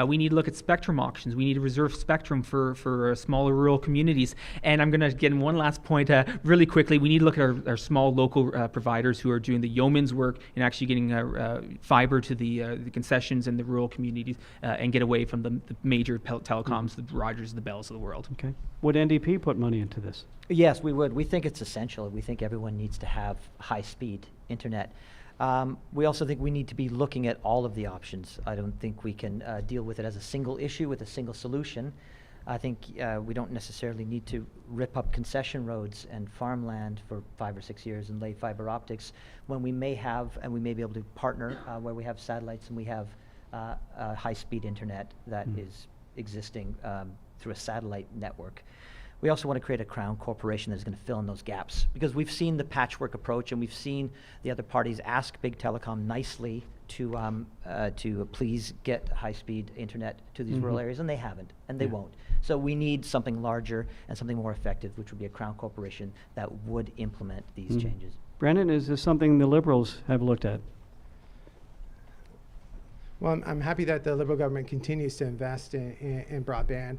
S6: We need to look at spectrum auctions. We need to reserve spectrum for smaller rural communities. And I'm going to get in one last point really quickly. We need to look at our small local providers who are doing the yeoman's work and actually getting fiber to the concessions in the rural communities and get away from the major telecoms, the Rogers, the Bells of the world.
S2: Okay. Would NDP put money into this?
S5: Yes, we would. We think it's essential. We think everyone needs to have high-speed internet. We also think we need to be looking at all of the options. I don't think we can deal with it as a single issue with a single solution. I think we don't necessarily need to rip up concession roads and farmland for 5 or 6 years and lay fiber optics when we may have, and we may be able to partner where we have satellites and we have high-speed internet that is existing through a satellite network. We also want to create a crown corporation that's going to fill in those gaps, because we've seen the patchwork approach and we've seen the other parties ask big telecom nicely to please get high-speed internet to these rural areas, and they haven't, and they won't. So we need something larger and something more effective, which would be a crown corporation that would implement these changes.
S2: Brendan, is this something the Liberals have looked at?
S4: Well, I'm happy that the Liberal government continues to invest in broadband.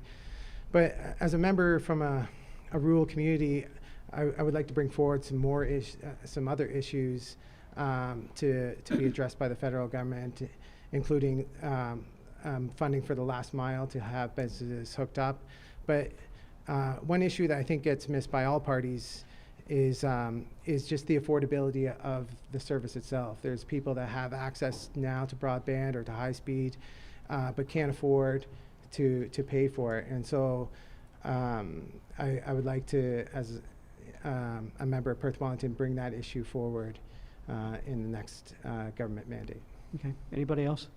S4: But as a member from a rural community, I would like to bring forward some other issues to be addressed by the federal government, including funding for the last mile to have businesses hooked up. But one issue that I think gets missed by all parties is just the affordability of the service itself. There's people that have access now to broadband or to high speed, but can't afford to pay for it. And so I would like to, as a member of Perth Wellington, bring that issue forward in the next government mandate.
S2: Okay, anybody else?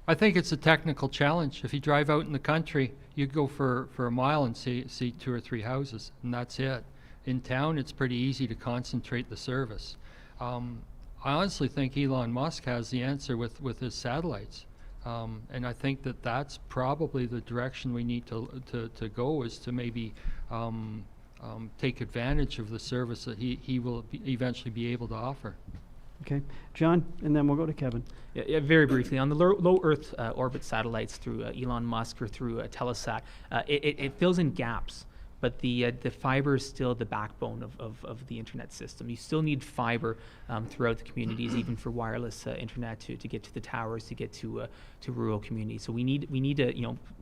S3: I think it's a technical challenge. If you drive out in the country, you go for a mile and see 2 or 3 houses, and that's it. In town, it's pretty easy to concentrate the service. I honestly think Elon Musk has the answer with his satellites. And I think that's probably the direction we need to go, is to maybe take advantage of the service that he will eventually be able to offer.
S2: Okay, John, and then we'll go to Kevin.
S6: Yeah, very briefly, on the low Earth orbit satellites through Elon Musk or through Telesat, it fills in gaps. But the fiber is still the backbone of the internet system. You still need fiber throughout the communities, even for wireless internet to get to the towers, to get to rural communities. So we need to,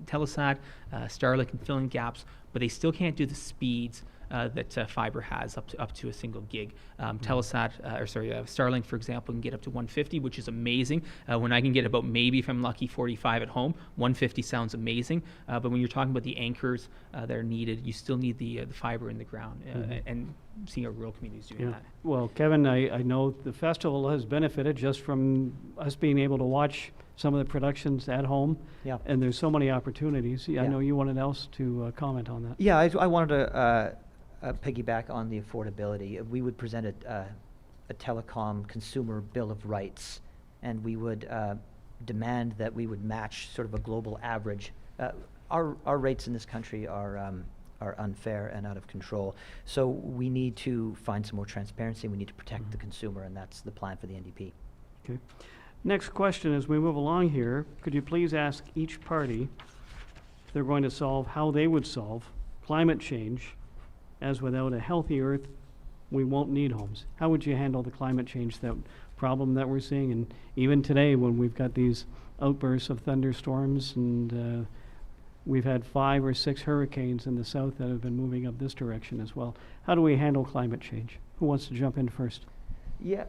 S6: Telesat, Starlink can fill in gaps, but they still can't do the speeds that fiber has up to a single gig. Starlink, for example, can get up to 150, which is amazing. When I can get about, maybe if I'm lucky, 45 at home, 150 sounds amazing. But when you're talking about the anchors that are needed, you still need the fiber in the ground, and seeing our rural communities doing that.
S2: Well, Kevin, I know the festival has benefited just from us being able to watch some of the productions at home.
S5: Yeah.
S2: And there's so many opportunities. I
S5: Yeah.
S2: know you wanted else to comment on that.
S5: Yeah, I wanted to piggyback on the affordability. We would present a telecom consumer bill of rights, and we would demand that we would match sort of a global average. Our rates in this country are unfair and out of control. So we need to find some more transparency. We need to protect the consumer, and that's the plan for the NDP.
S2: Okay. Next question, as we move along here, could you please ask each party if they're going to solve how they would solve climate change, as without a healthy earth, we won't need homes. How would you handle the climate change problem that we're seeing? And even today, when we've got these outbursts of thunderstorms, and we've had 5 or 6 hurricanes in the south that have been moving up this direction as well. How do we handle climate change? Who wants to jump in first?
S5: Yeah,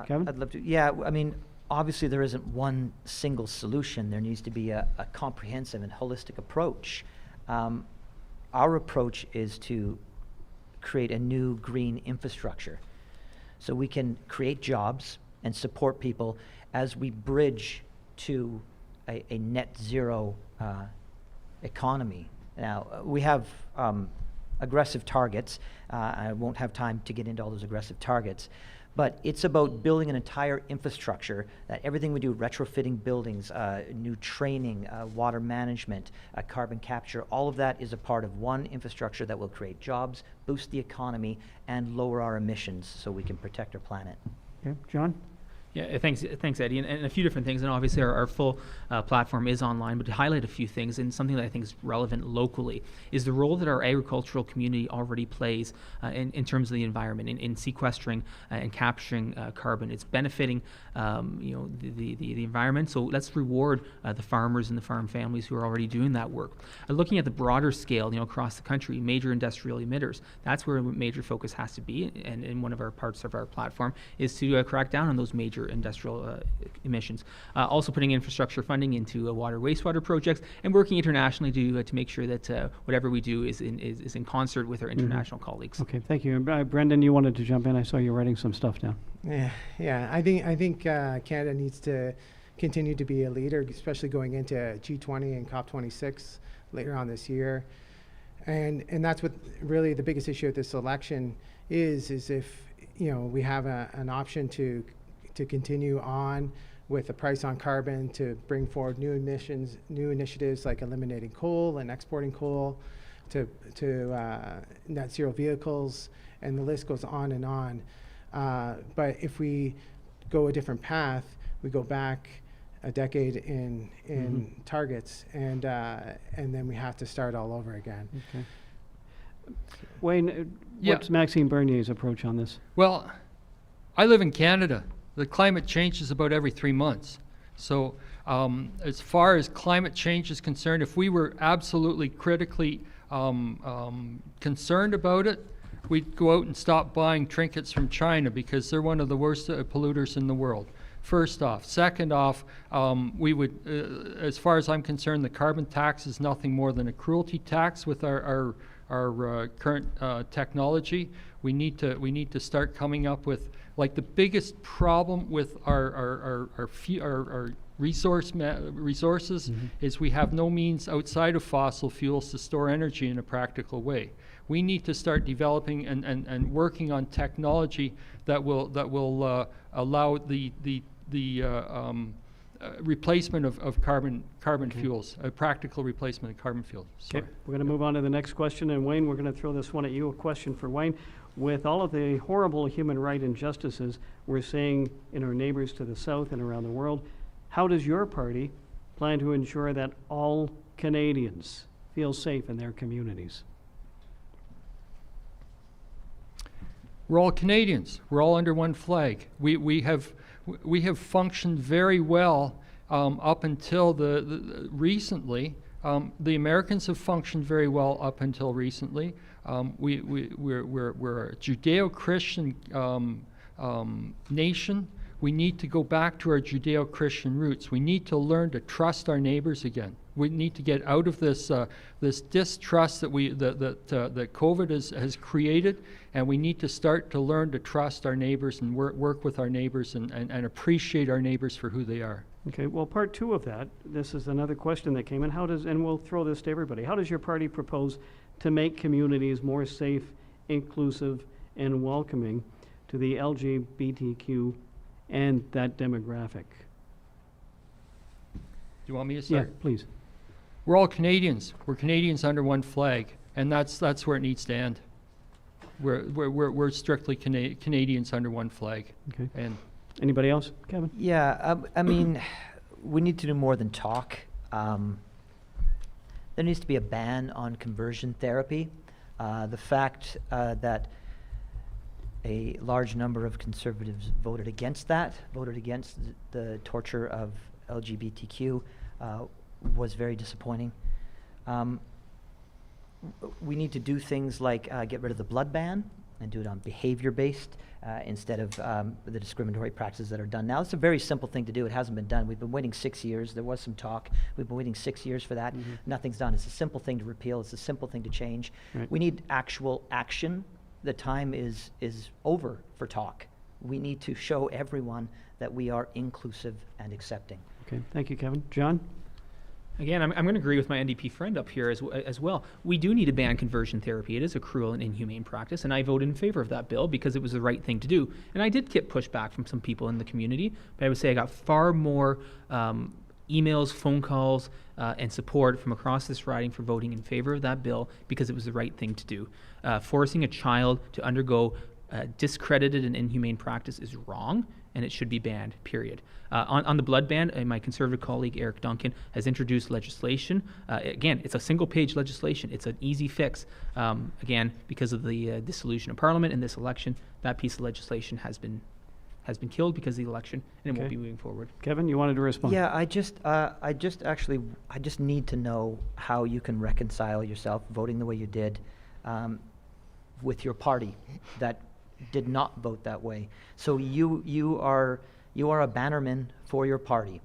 S2: Kevin?
S5: I'd love to. Yeah, I mean, obviously there isn't one single solution. There needs to be a comprehensive and holistic approach. Our approach is to create a new green infrastructure so we can create jobs and support people as we bridge to a net zero economy. Now, we have aggressive targets. I won't have time to get into all those aggressive targets, but it's about building an entire infrastructure that everything we do, retrofitting buildings, new training, water management, carbon capture, all of that is a part of one infrastructure that will create jobs, boost the economy, and lower our emissions so we can protect our planet.
S2: Okay, John?
S6: Yeah, thanks, Eddie, and a few different things. And obviously, our full platform is online. But to highlight a few things, and something that I think is relevant locally, is the role that our agricultural community already plays in terms of the environment, in sequestering and capturing carbon. It's benefiting, the environment. So let's reward the farmers and the farm families who are already doing that work. Looking at the broader scale, across the country, major industrial emitters. That's where a major focus has to be. And in one of our parts of our platform is to crack down on those major industrial emissions. Also putting infrastructure funding into water wastewater projects and working internationally to make sure that whatever we do is in concert with our international colleagues.
S2: Okay, thank you. Brendan, you wanted to jump in. I saw you writing some stuff down.
S4: Yeah. I think Canada needs to continue to be a leader, especially going into G20 and COP26 later on this year. And that's what really the biggest issue of this election is if we have an option to continue on with a price on carbon, to bring forward new initiatives like eliminating coal and exporting coal, to net zero vehicles, and the list goes on and on. But if we go a different path, we go back a decade in targets, and then we have to start all over again.
S2: Okay. Wayne, what's Maxime Bernier's approach on this?
S3: Well, I live in Canada. The climate changes about every 3 months. So as far as climate change is concerned, if we were absolutely critically concerned about it, we'd go out and stop buying trinkets from China because they're one of the worst polluters in the world. First off. Second off, we would, as far as I'm concerned, the carbon tax is nothing more than a cruelty tax with our current technology. We need to start coming up with, like, the biggest problem with our resources is we have no means outside of fossil fuels to store energy in a practical way. We need to start developing and working on technology that will allow the replacement of carbon fuels, a practical replacement of carbon fuels.
S2: Okay, we're going to move on to the next question. And Wayne, we're going to throw this one at you, a question for Wayne. With all of the horrible human rights injustices we're seeing in our neighbors to the south and around the world, how does your party plan to ensure that all Canadians feel safe in their communities?
S3: We're all Canadians. We're all under one flag. We have functioned very well up until recently. The Americans have functioned very well up until recently. We're a Judeo-Christian nation. We need to go back to our Judeo-Christian roots. We need to learn to trust our neighbors again. We need to get out of this distrust that COVID has created, and we need to start to learn to trust our neighbors and work with our neighbors and appreciate our neighbors for who they are.
S2: Okay, well, part 2 of that, this is another question that came in. And we'll throw this to everybody, how does your party propose to make communities more safe inclusive, and welcoming to the LGBTQ and that demographic.
S3: Do you want me to
S2: Yeah,
S3: start?
S2: please.
S3: We're all Canadians. We're Canadians under one flag, and that's where it needs to end. We're strictly Canadians under one flag.
S2: Okay.
S3: And
S2: Anybody else? Kevin?
S5: Yeah, I mean, we need to do more than talk. There needs to be a ban on conversion therapy. The fact that a large number of conservatives voted against the torture of LGBTQ was very disappointing. We need to do things like get rid of the blood ban and do it on behavior-based instead of the discriminatory practices that are done now. It's a very simple thing to do. It hasn't been done. We've been waiting 6 years. There was some talk. We've been waiting 6 years for that.
S2: Mm-hmm.
S5: Nothing's done. It's a simple thing to repeal. It's a simple thing to change.
S2: Right.
S5: We need actual action. The time is over for talk. We need to show everyone that we are inclusive and accepting.
S2: Okay, thank you, Kevin. John?
S6: Again, I'm going to agree with my NDP friend up here as well. We do need to ban conversion therapy. It is a cruel and inhumane practice, and I voted in favor of that bill because it was the right thing to do. And I did get pushback from some people in the community, but I would say I got far more emails, phone calls, and support from across this riding for voting in favor of that bill because it was the right thing to do. Forcing a child to undergo discredited and inhumane practice is wrong, and it should be banned, period. On the blood ban, my Conservative colleague Eric Duncan has introduced legislation. Again, it's a single-page legislation. It's an easy fix. Again, because of the dissolution of Parliament in this election, that piece of legislation has been killed because of the election, and it won't
S2: Okay.
S6: be moving forward.
S2: Kevin, you wanted to respond?
S5: Yeah, I just need to know how you can reconcile yourself voting the way you did with your party that did not vote that way. So you are a bannerman for your party,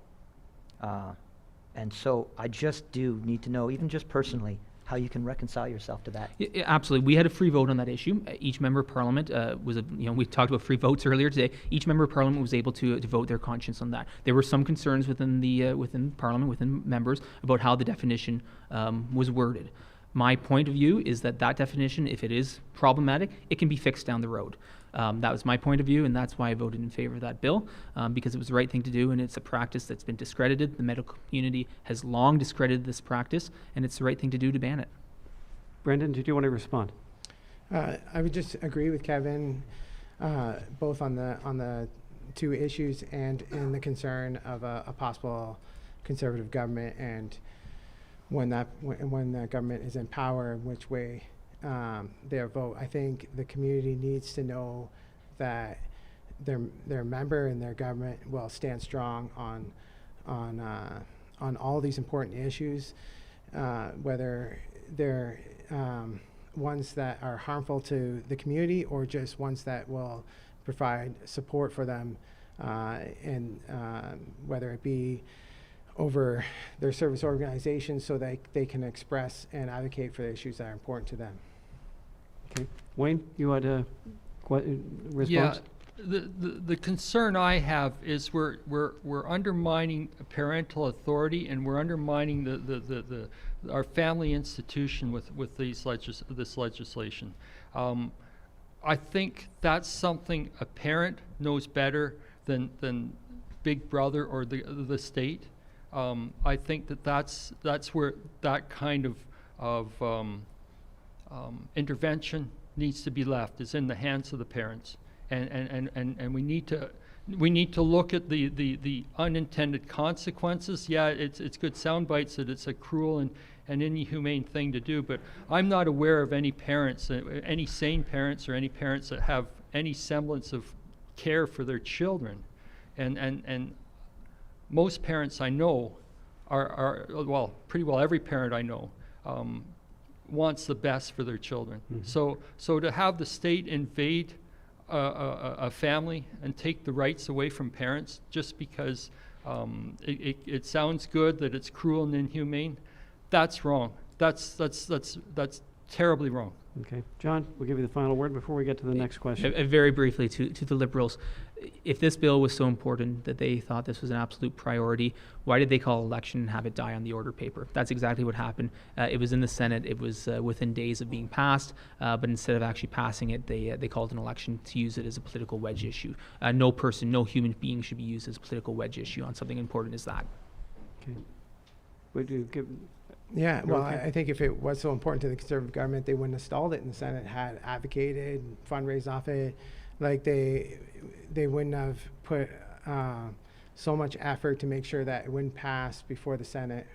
S5: and so I just do need to know, even just personally, how you can reconcile yourself to that.
S6: Yeah, absolutely. We had a free vote on that issue. Each member of Parliament we talked about free votes earlier today. Each member of Parliament was able to vote their conscience on that. There were some concerns within Parliament, within members, about how the definition was worded. My point of view is that definition, if it is problematic, it can be fixed down the road. That was my point of view, and that's why I voted in favor of that bill, because it was the right thing to do, and it's a practice that's been discredited. The medical community has long discredited this practice, and it's the right thing to do to ban it.
S2: Brendan, did you want to respond?
S4: I would just agree with Kevin, both on the two issues and in the concern of a possible Conservative government, and when the government is in power, which way their vote. I think the community needs to know that their member and their government will stand strong on all these important issues, whether they're ones that are harmful to the community or just ones that will provide support for them, and whether it be over their service organizations so that they can express and advocate for the issues that are important to them.
S2: Okay. Wayne, you had a response?
S3: Yeah, the concern I have is we're undermining parental authority, and we're undermining our family institution with this legislation. I think that's something a parent knows better than Big Brother or the state. I think that's where that kind of intervention needs to be left, is in the hands of the parents, and we need to look at the unintended consequences. Yeah, it's good sound bites that it's a cruel and inhumane thing to do, but I'm not aware of any parents, any sane parents, or any parents that have any semblance of care for their children, and most parents I know are well, pretty well every parent I know wants the best for their children. Mm-hmm. So to have the state invade a family and take the rights away from parents just because it sounds good that it's cruel and inhumane, that's wrong. That's terribly wrong.
S2: Okay. John, we'll give you the final word before we get to the next question.
S6: Very briefly to the Liberals. if this bill was so important that they thought this was an absolute priority, why did they call election and have it die on the order paper? That's exactly what happened. It was in the Senate. It was within days of being passed, but instead of actually passing it, they called an election to use it as a political wedge issue. No human being should be used as a political wedge issue on something important as that.
S2: Okay. Would you give?
S4: Yeah, well,
S2: okay?
S4: I think if it was so important to the Conservative government, they wouldn't have stalled it in the Senate, had advocated, fundraised off it. Like they wouldn't have put so much effort to make sure that it wouldn't pass before the Senate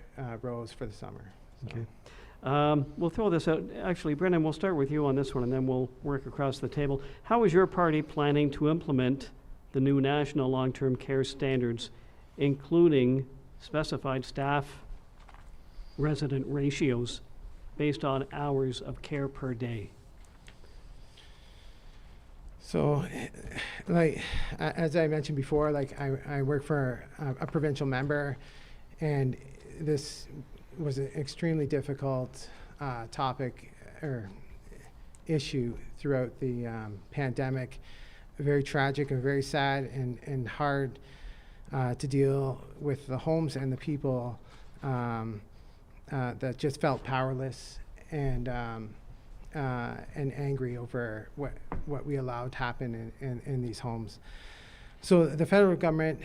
S4: rose for the summer. So.
S2: Okay. We'll throw this out. Actually, Brendan, we'll start with you on this one, and then we'll work across the table. How is your party planning to implement the new national long-term care standards, including specified staff resident ratios based on hours of care per day?
S4: So, like, as I mentioned before, like I work for a provincial member, and this was an extremely difficult topic or issue throughout the pandemic. Very tragic and very sad and hard to deal with the homes and the people that just felt powerless and angry over what we allowed happen in these homes. So the federal government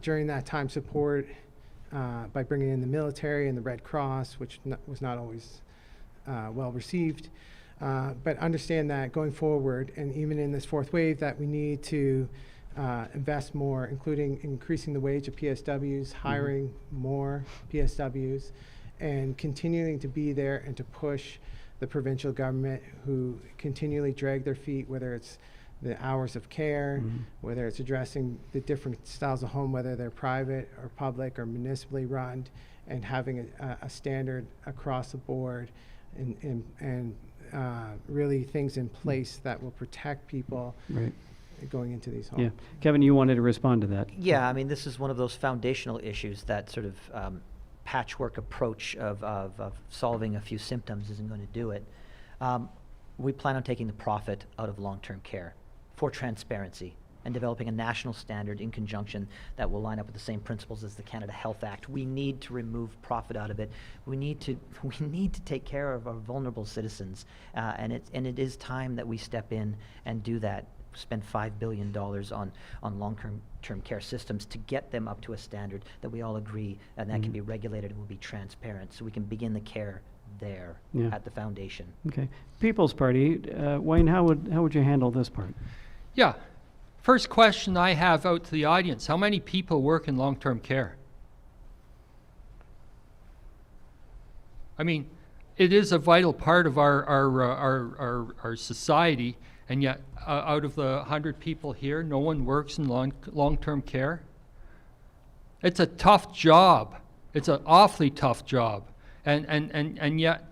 S4: during that time support by bringing in the military and the Red Cross, which was not always well received, but understand that going forward, and even in this fourth wave, that we need to invest more, including increasing the wage of PSWs, hiring more PSWs, and continuing to be there and to push the provincial government, who continually drag their feet, whether it's the hours of care, whether it's addressing the different styles of home, whether they're private or public or municipally run, and having a standard across the board and really things in place that will protect people going into these homes.
S2: Yeah. Kevin, you wanted to respond to that.
S5: Yeah, I mean, this is one of those foundational issues that sort of patchwork approach of solving a few symptoms isn't going to do it. We plan on taking the profit out of long-term care for transparency and developing a national standard in conjunction that will line up with the same principles as the Canada Health Act. We need to remove profit out of it. We need to take care of our vulnerable citizens, and it is time that we step in and do that. Spend $5 billion on long-term care systems to get them up to a standard that we all agree and that can be regulated and will be transparent, so we can begin the care there at the foundation.
S2: Okay. People's Party, Wayne, how would you handle this part?
S3: Yeah. First question I have out to the audience: how many people work in long-term care? I mean, it is a vital part of our society. And yet, out of the 100 people here, no one works in long-term care. It's a tough job. It's an awfully tough job. And yet,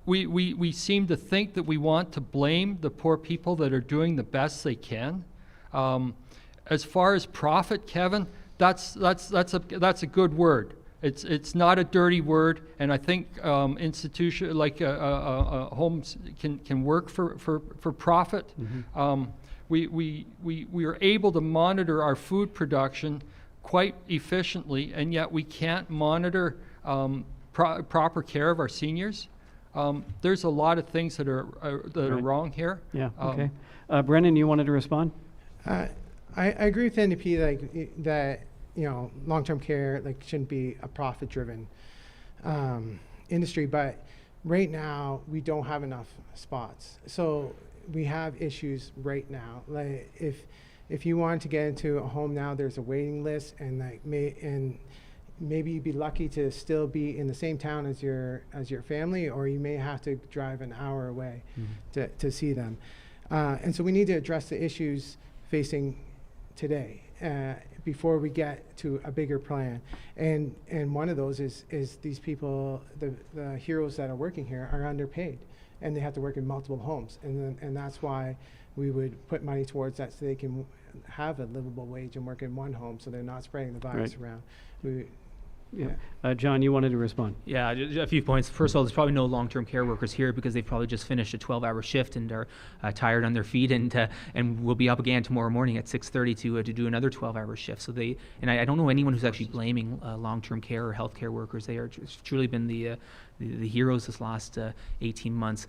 S3: we seem to think that we want to blame the poor people that are doing the best they can. As far as profit, Kevin, that's a good word. It's not a dirty word, and I think institution like homes can work for profit. We are able to monitor our food production quite efficiently, and yet we can't monitor proper care of our seniors. There's a lot of things that are wrong here.
S2: Yeah. Okay. Brendan, you wanted to respond?
S4: I agree with NDP that long-term care shouldn't be a profit-driven industry, but right now we don't have enough spots. So we have issues right now. Like if you want to get into a home now, there's a waiting list, and maybe you'd be lucky to still be in the same town as your family, or you may have to drive an hour away to see them. And so we need to address the issues facing today before we get to a bigger plan. And one of those is these people, the heroes that are working here, are underpaid, and they have to work in multiple homes. And that's why we would put money towards that, so they can have a livable wage and work in one home, so they're not spreading the virus around.
S2: Yeah. John, you wanted to respond.
S6: Yeah, a few points. First of all, there's probably no long-term care workers here because they've probably just finished a 12-hour shift and are tired on their feet, and will be up again tomorrow morning at 6:30 to do another 12-hour shift. So I don't know anyone who's actually blaming long-term care or healthcare workers. They are truly been the heroes this last 18 months.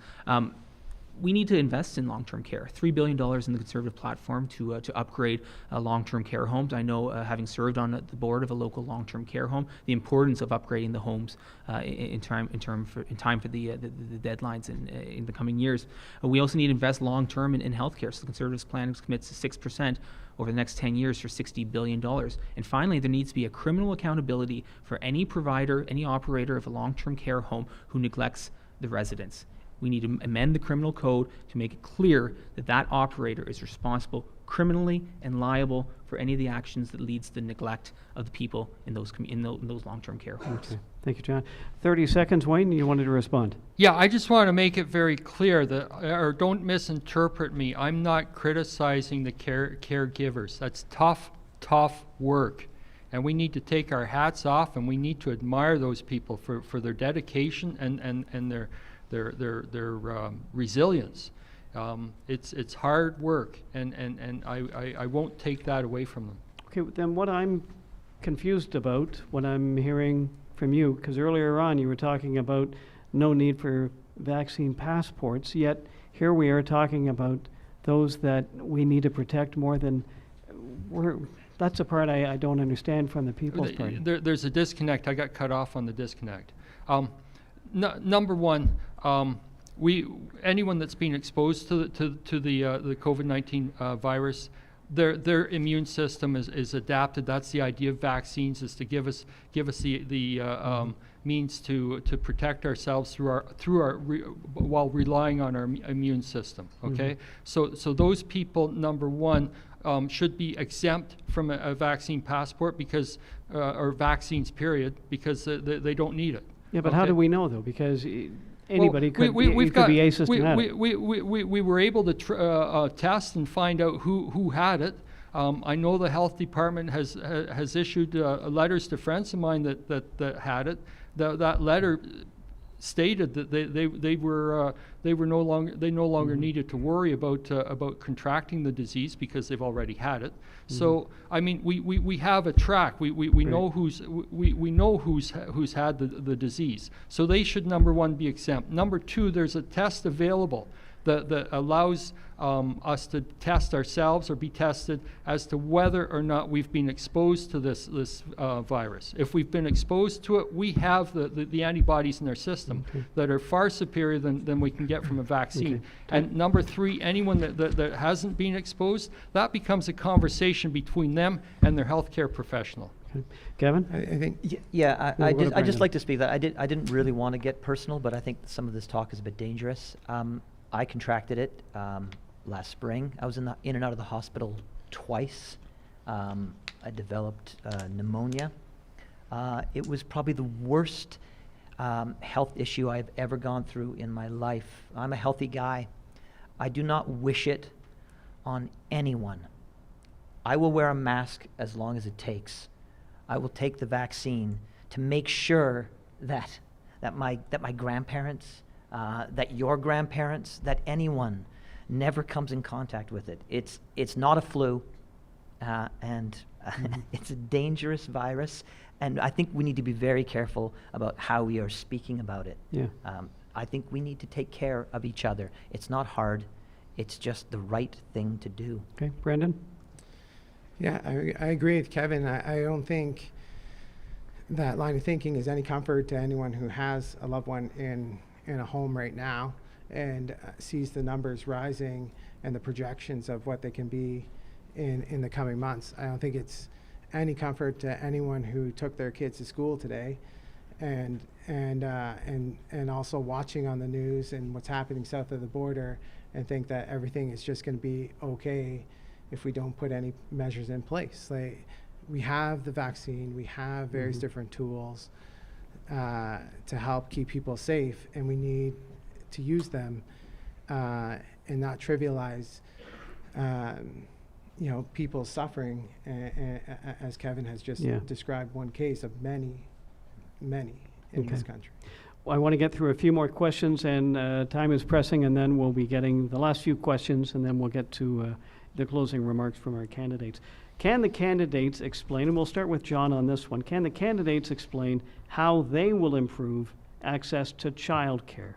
S6: We need to invest in long-term care. $3 billion in the Conservative platform to upgrade long-term care homes. I know, having served on the board of a local long-term care home, the importance of upgrading the homes in time for the deadlines in the coming years. We also need to invest long-term in healthcare. So the Conservatives' plan commits to 6% over the next 10 years for $60 billion. And finally, there needs to be a criminal accountability for any provider, any operator of a long-term care home who neglects the residents. We need to amend the criminal code to make it clear that that operator is responsible criminally and liable for any of the actions that leads to the neglect of the people in those long-term care homes.
S2: Okay. Thank you, John. 30 seconds, Wayne, you wanted to respond.
S3: Yeah, I just want to make it very clear that, or don't misinterpret me, I'm not criticizing the caregivers. That's tough work. And we need to take our hats off, and we need to admire those people for their dedication and their resilience. It's hard work, and I won't take that away from them.
S2: Okay, then what I'm confused about, what I'm hearing from you, because earlier on you were talking about no need for vaccine passports, yet here we are talking about those that we need to protect more than that's the part I don't understand from the People's Party.
S3: There's a disconnect. I got cut off on the disconnect. Number one, anyone that's been exposed to the COVID-19 virus, their immune system is adapted. That's the idea of vaccines, is to give us the means to protect ourselves while relying on our immune system. Okay, so those people, number one, should be exempt from a vaccine passport because or vaccines period, because they don't need it.
S2: Yeah, but how do we know though? Because anybody could be asymptomatic.
S3: We were able to test and find out who had it. I know the health department has issued letters to friends of mine that had it. That letter stated that they no longer needed to worry about contracting the disease because they've already had it. So I mean, we have a track. We know who's had the disease. So they should, number one, be exempt. Number two, there's a test available that allows us to test ourselves or be tested as to whether or not we've been exposed to this virus. If we've been exposed to it, we have the antibodies in our system that are far superior than we can get from a vaccine. And number three, anyone that hasn't been exposed, that becomes a conversation between them and their healthcare professional.
S2: Kevin?
S4: I think
S5: I just like to speak that I didn't really want to get personal, but I think some of this talk is a bit dangerous. I contracted it last spring. I was in and out of the hospital twice. I developed pneumonia. It was probably the worst health issue I've ever gone through in my life. I'm a healthy guy. I do not wish it on anyone. I will wear a mask as long as it takes. I will take the vaccine to make sure that my grandparents, that your grandparents, that anyone never comes in contact with it. It's not a flu, and it's a dangerous virus, and I think we need to be very careful about how we are speaking about it.
S2: Yeah.
S5: I think we need to take care of each other. It's not hard. It's just the right thing to do.
S2: Okay, Brandon?
S4: Yeah, I agree with Kevin. I don't think that line of thinking is any comfort to anyone who has a loved one in a home right now and sees the numbers rising and the projections of what they can be in the coming months. I don't think it's any comfort to anyone who took their kids to school today and also watching on the news and what's happening south of the border and think that everything is just going to be okay if we don't put any measures in place. Like, we have the vaccine, we have various different tools to help keep people safe, and we need to use them and not trivialize people's suffering, as Kevin has just described one case of many many in
S2: Okay.
S4: this country.
S2: Well, I want to get through a few more questions, and time is pressing, and then we'll be getting the last few questions, and then we'll get to the closing remarks from our candidates. Can the candidates explain, and we'll start with John on this one, can the candidates explain how they will improve access to childcare?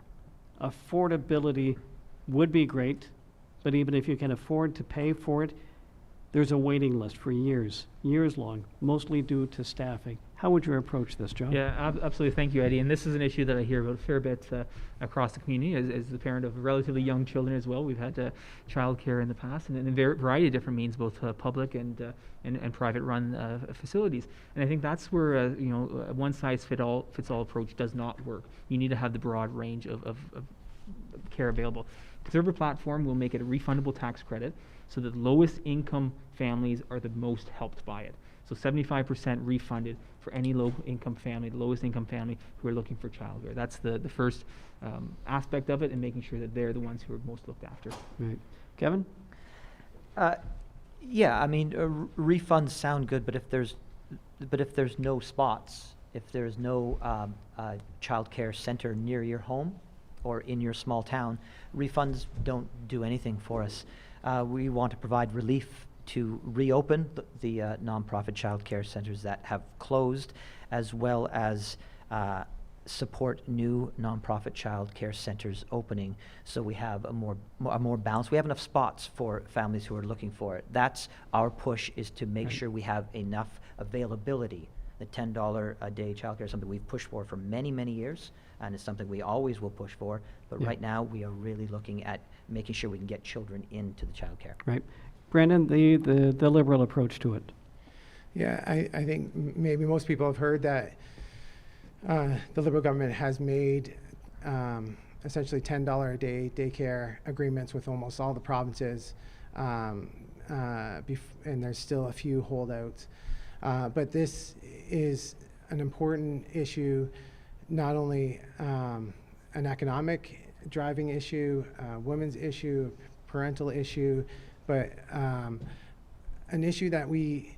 S2: Affordability would be great, but even if you can afford to pay for it, there's a waiting list for years long, mostly due to staffing. How would you approach this, John?
S6: Yeah, absolutely. Thank you, Eddie. And this is an issue that I hear about a fair bit across the community. As the parent of relatively young children as well, we've had childcare in the past, and in a variety of different means, both public and private-run facilities. And I think that's where a one-size-fits-all approach does not work. You need to have the broad range of care available. Conservative platform will make it a refundable tax credit, so that lowest income families are the most helped by it. So 75% refunded for any low income family, the lowest income family who are looking for childcare. That's the first aspect of it, and making sure that they're the ones who are most looked after.
S2: Right. Kevin?
S5: Yeah, I mean, refunds sound good, but if there's no spots, if there's no child care center near your home or in your small town, refunds don't do anything for us. We want to provide relief to reopen the nonprofit child care centers that have closed, as well as support new nonprofit child care centers opening, so we have a more balance. We have enough spots for families who are looking for it. That's our push, is to make sure we have enough availability. The $10 a day child care is something we've pushed for many, many years, and it's something we always will push for. But right now, we are really looking at making sure we can get children into the child care.
S2: Right. Brandon, the Liberal approach to it.
S4: Yeah, I think maybe most people have heard that the Liberal government has made essentially $10 a day daycare agreements with almost all the provinces, and there's still a few holdouts. But this is an important issue, not only an economic driving issue, women's issue, parental issue, but an issue that we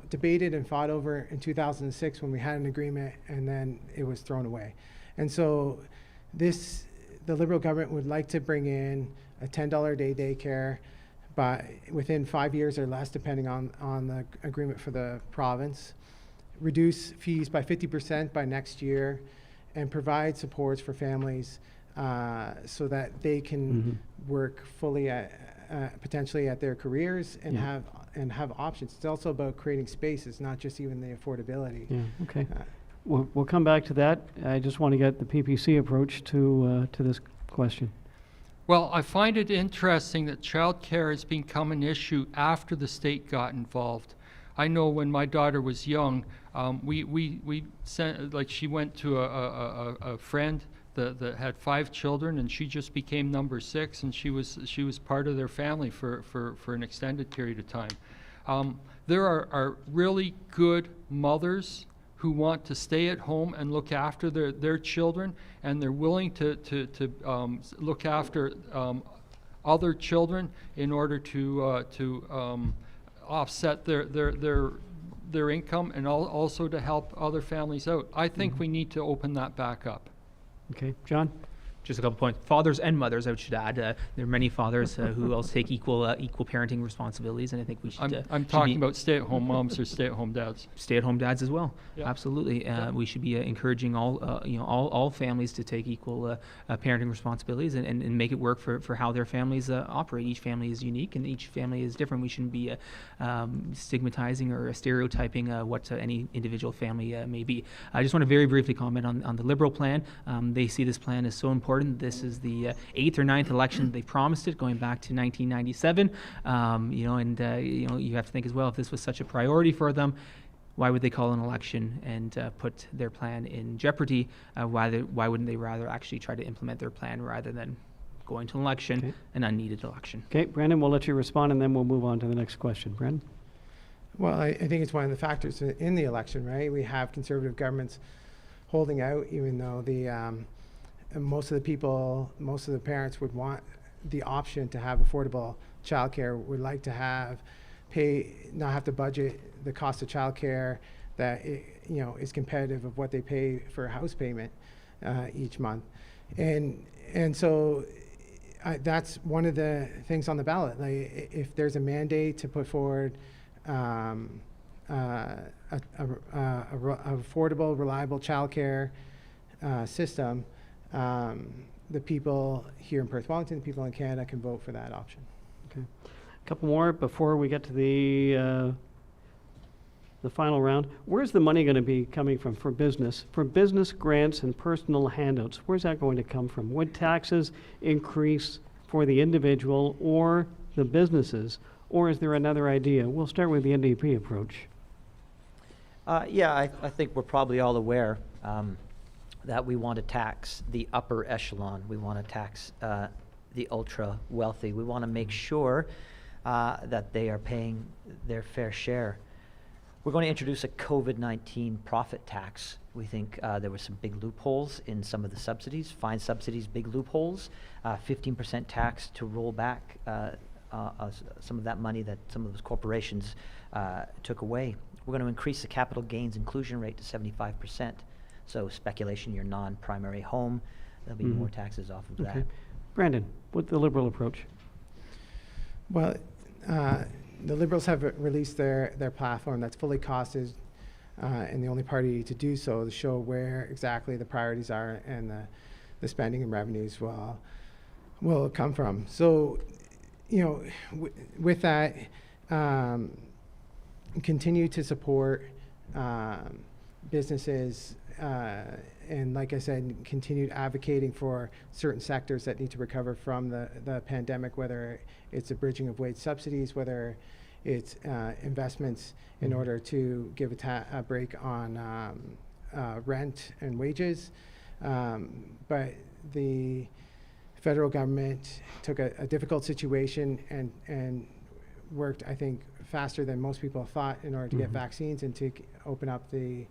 S4: debated and fought over in 2006 when we had an agreement, and then it was thrown away. And so the Liberal government would like to bring in a $10 a day daycare, but within 5 years or less, depending on the agreement for the province, reduce fees by 50% by next year, and provide supports for families so that they can work fully potentially at their careers and have options. It's also about creating spaces, not just even the affordability.
S2: Yeah. Okay. We'll come back to that. I just want to get the PPC approach to this question.
S3: Well, I find it interesting that childcare has become an issue after the state got involved. I know when my daughter was young, we sent, like, she went to a friend that had 5 children, and she just became number 6, and she was part of their family for an extended period of time. There are really good mothers who want to stay at home and look after their children, and they're willing to look after other children in order to offset their income, and also to help other families out. I think we need to open that back up.
S2: Okay, John?
S6: Just a couple points. Fathers and mothers, I should add. There are many fathers who also take equal parenting responsibilities, and I think we should.
S3: I'm talking about stay-at-home moms or stay-at-home dads.
S6: Stay-at-home dads as well.
S3: Yeah.
S6: Absolutely. We should be encouraging all families to take equal parenting responsibilities and make it work for how their families operate. Each family is unique, and each family is different. We shouldn't be stigmatizing or stereotyping what any individual family may be. I just want to very briefly comment on the Liberal plan. They see this plan as so important. This is the 8th or 9th election they promised it, going back to 1997. You have to think as well, if this was such a priority for them, why would they call an election and put their plan in jeopardy? Why wouldn't they rather actually try to implement their plan rather than going to an election,
S2: Okay.
S6: an unneeded election?
S2: Okay, Brandon, we'll let you respond, and then we'll move on to the next question. Brandon?
S4: Well, I think it's one of the factors in the election, right? We have Conservative governments holding out, even though most of the parents would want the option to have affordable childcare, would like to not have to budget the cost of childcare, that is competitive of what they pay for a house payment each month, and so that's one of the things on the ballot. Like, if there's a mandate to put forward a affordable, reliable childcare system, the people here in Perth Wellington, the people in Canada can vote for that option.
S2: Okay. A couple more before we get to the final round. Where's the money going to be coming from for business? For business grants and personal handouts, where's that going to come from? Would taxes increase for the individual or the businesses, or is there another idea? We'll start with the NDP approach.
S5: I think we're probably all aware that we want to tax the upper echelon. We want to tax the ultra wealthy. We want to make sure that they are paying their fair share. We're going to introduce a COVID-19 profit tax. We think there were some big loopholes in some of the subsidies, fine subsidies, big loopholes, 15% tax to roll back some of that money that some of those corporations took away. We're going to increase the capital gains inclusion rate to 75%. So speculation, your non-primary home, there'll be more taxes off of that.
S2: Brandon, what's the Liberal approach?
S4: Well, the Liberals have released their platform that's fully costed, and the only party to do so to show where exactly the priorities are and the spending and revenues will come from. So, with that, continue to support businesses, and like I said, continue advocating for certain sectors that need to recover from the pandemic, whether it's a bridging of wage subsidies, whether it's investments in order to give a break on rent and wages. But the federal government took a difficult situation and worked, I think, faster than most people thought in order to get vaccines and to open up the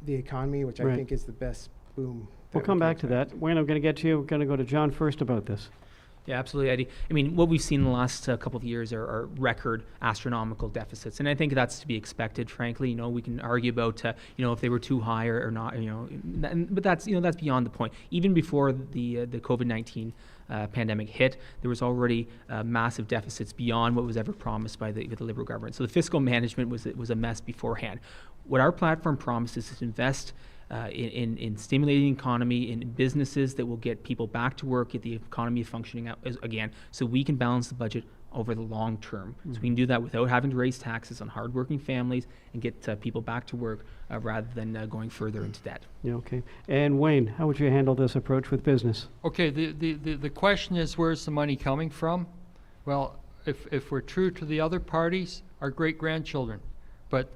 S4: economy, which I think is the best boom.
S2: We'll come back to that. Wayne, I'm going to get to you. We're going to go to John first about this.
S6: Yeah, absolutely, Eddie. I mean, what we've seen in the last couple of years are record astronomical deficits, and I think that's to be expected. Frankly, we can argue about if they were too high or not. But that's that's beyond the point. Even before the COVID-19 pandemic hit, there was already massive deficits beyond what was ever promised by the Liberal government. So the fiscal management was a mess beforehand. What our platform promises is to invest in stimulating the economy, in businesses that will get people back to work, get the economy functioning again, so we can balance the budget over the long term. So we can do that without having to raise taxes on hardworking families and get people back to work rather than going further into debt.
S2: Yeah, okay. And Wayne, how would you handle this approach with business?
S3: Okay, the question is, where's the money coming from? Well, if we're true to the other parties, our great-grandchildren. But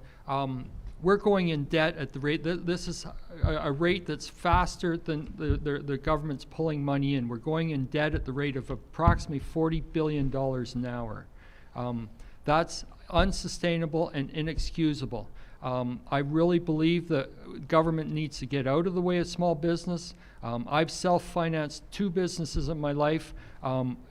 S3: we're going in debt at the rate, this is a rate that's faster than the government's pulling money in. We're going in debt at the rate of approximately $40 billion an hour. That's unsustainable and inexcusable. I really believe that government needs to get out of the way of small business. I've self-financed 2 businesses in my life.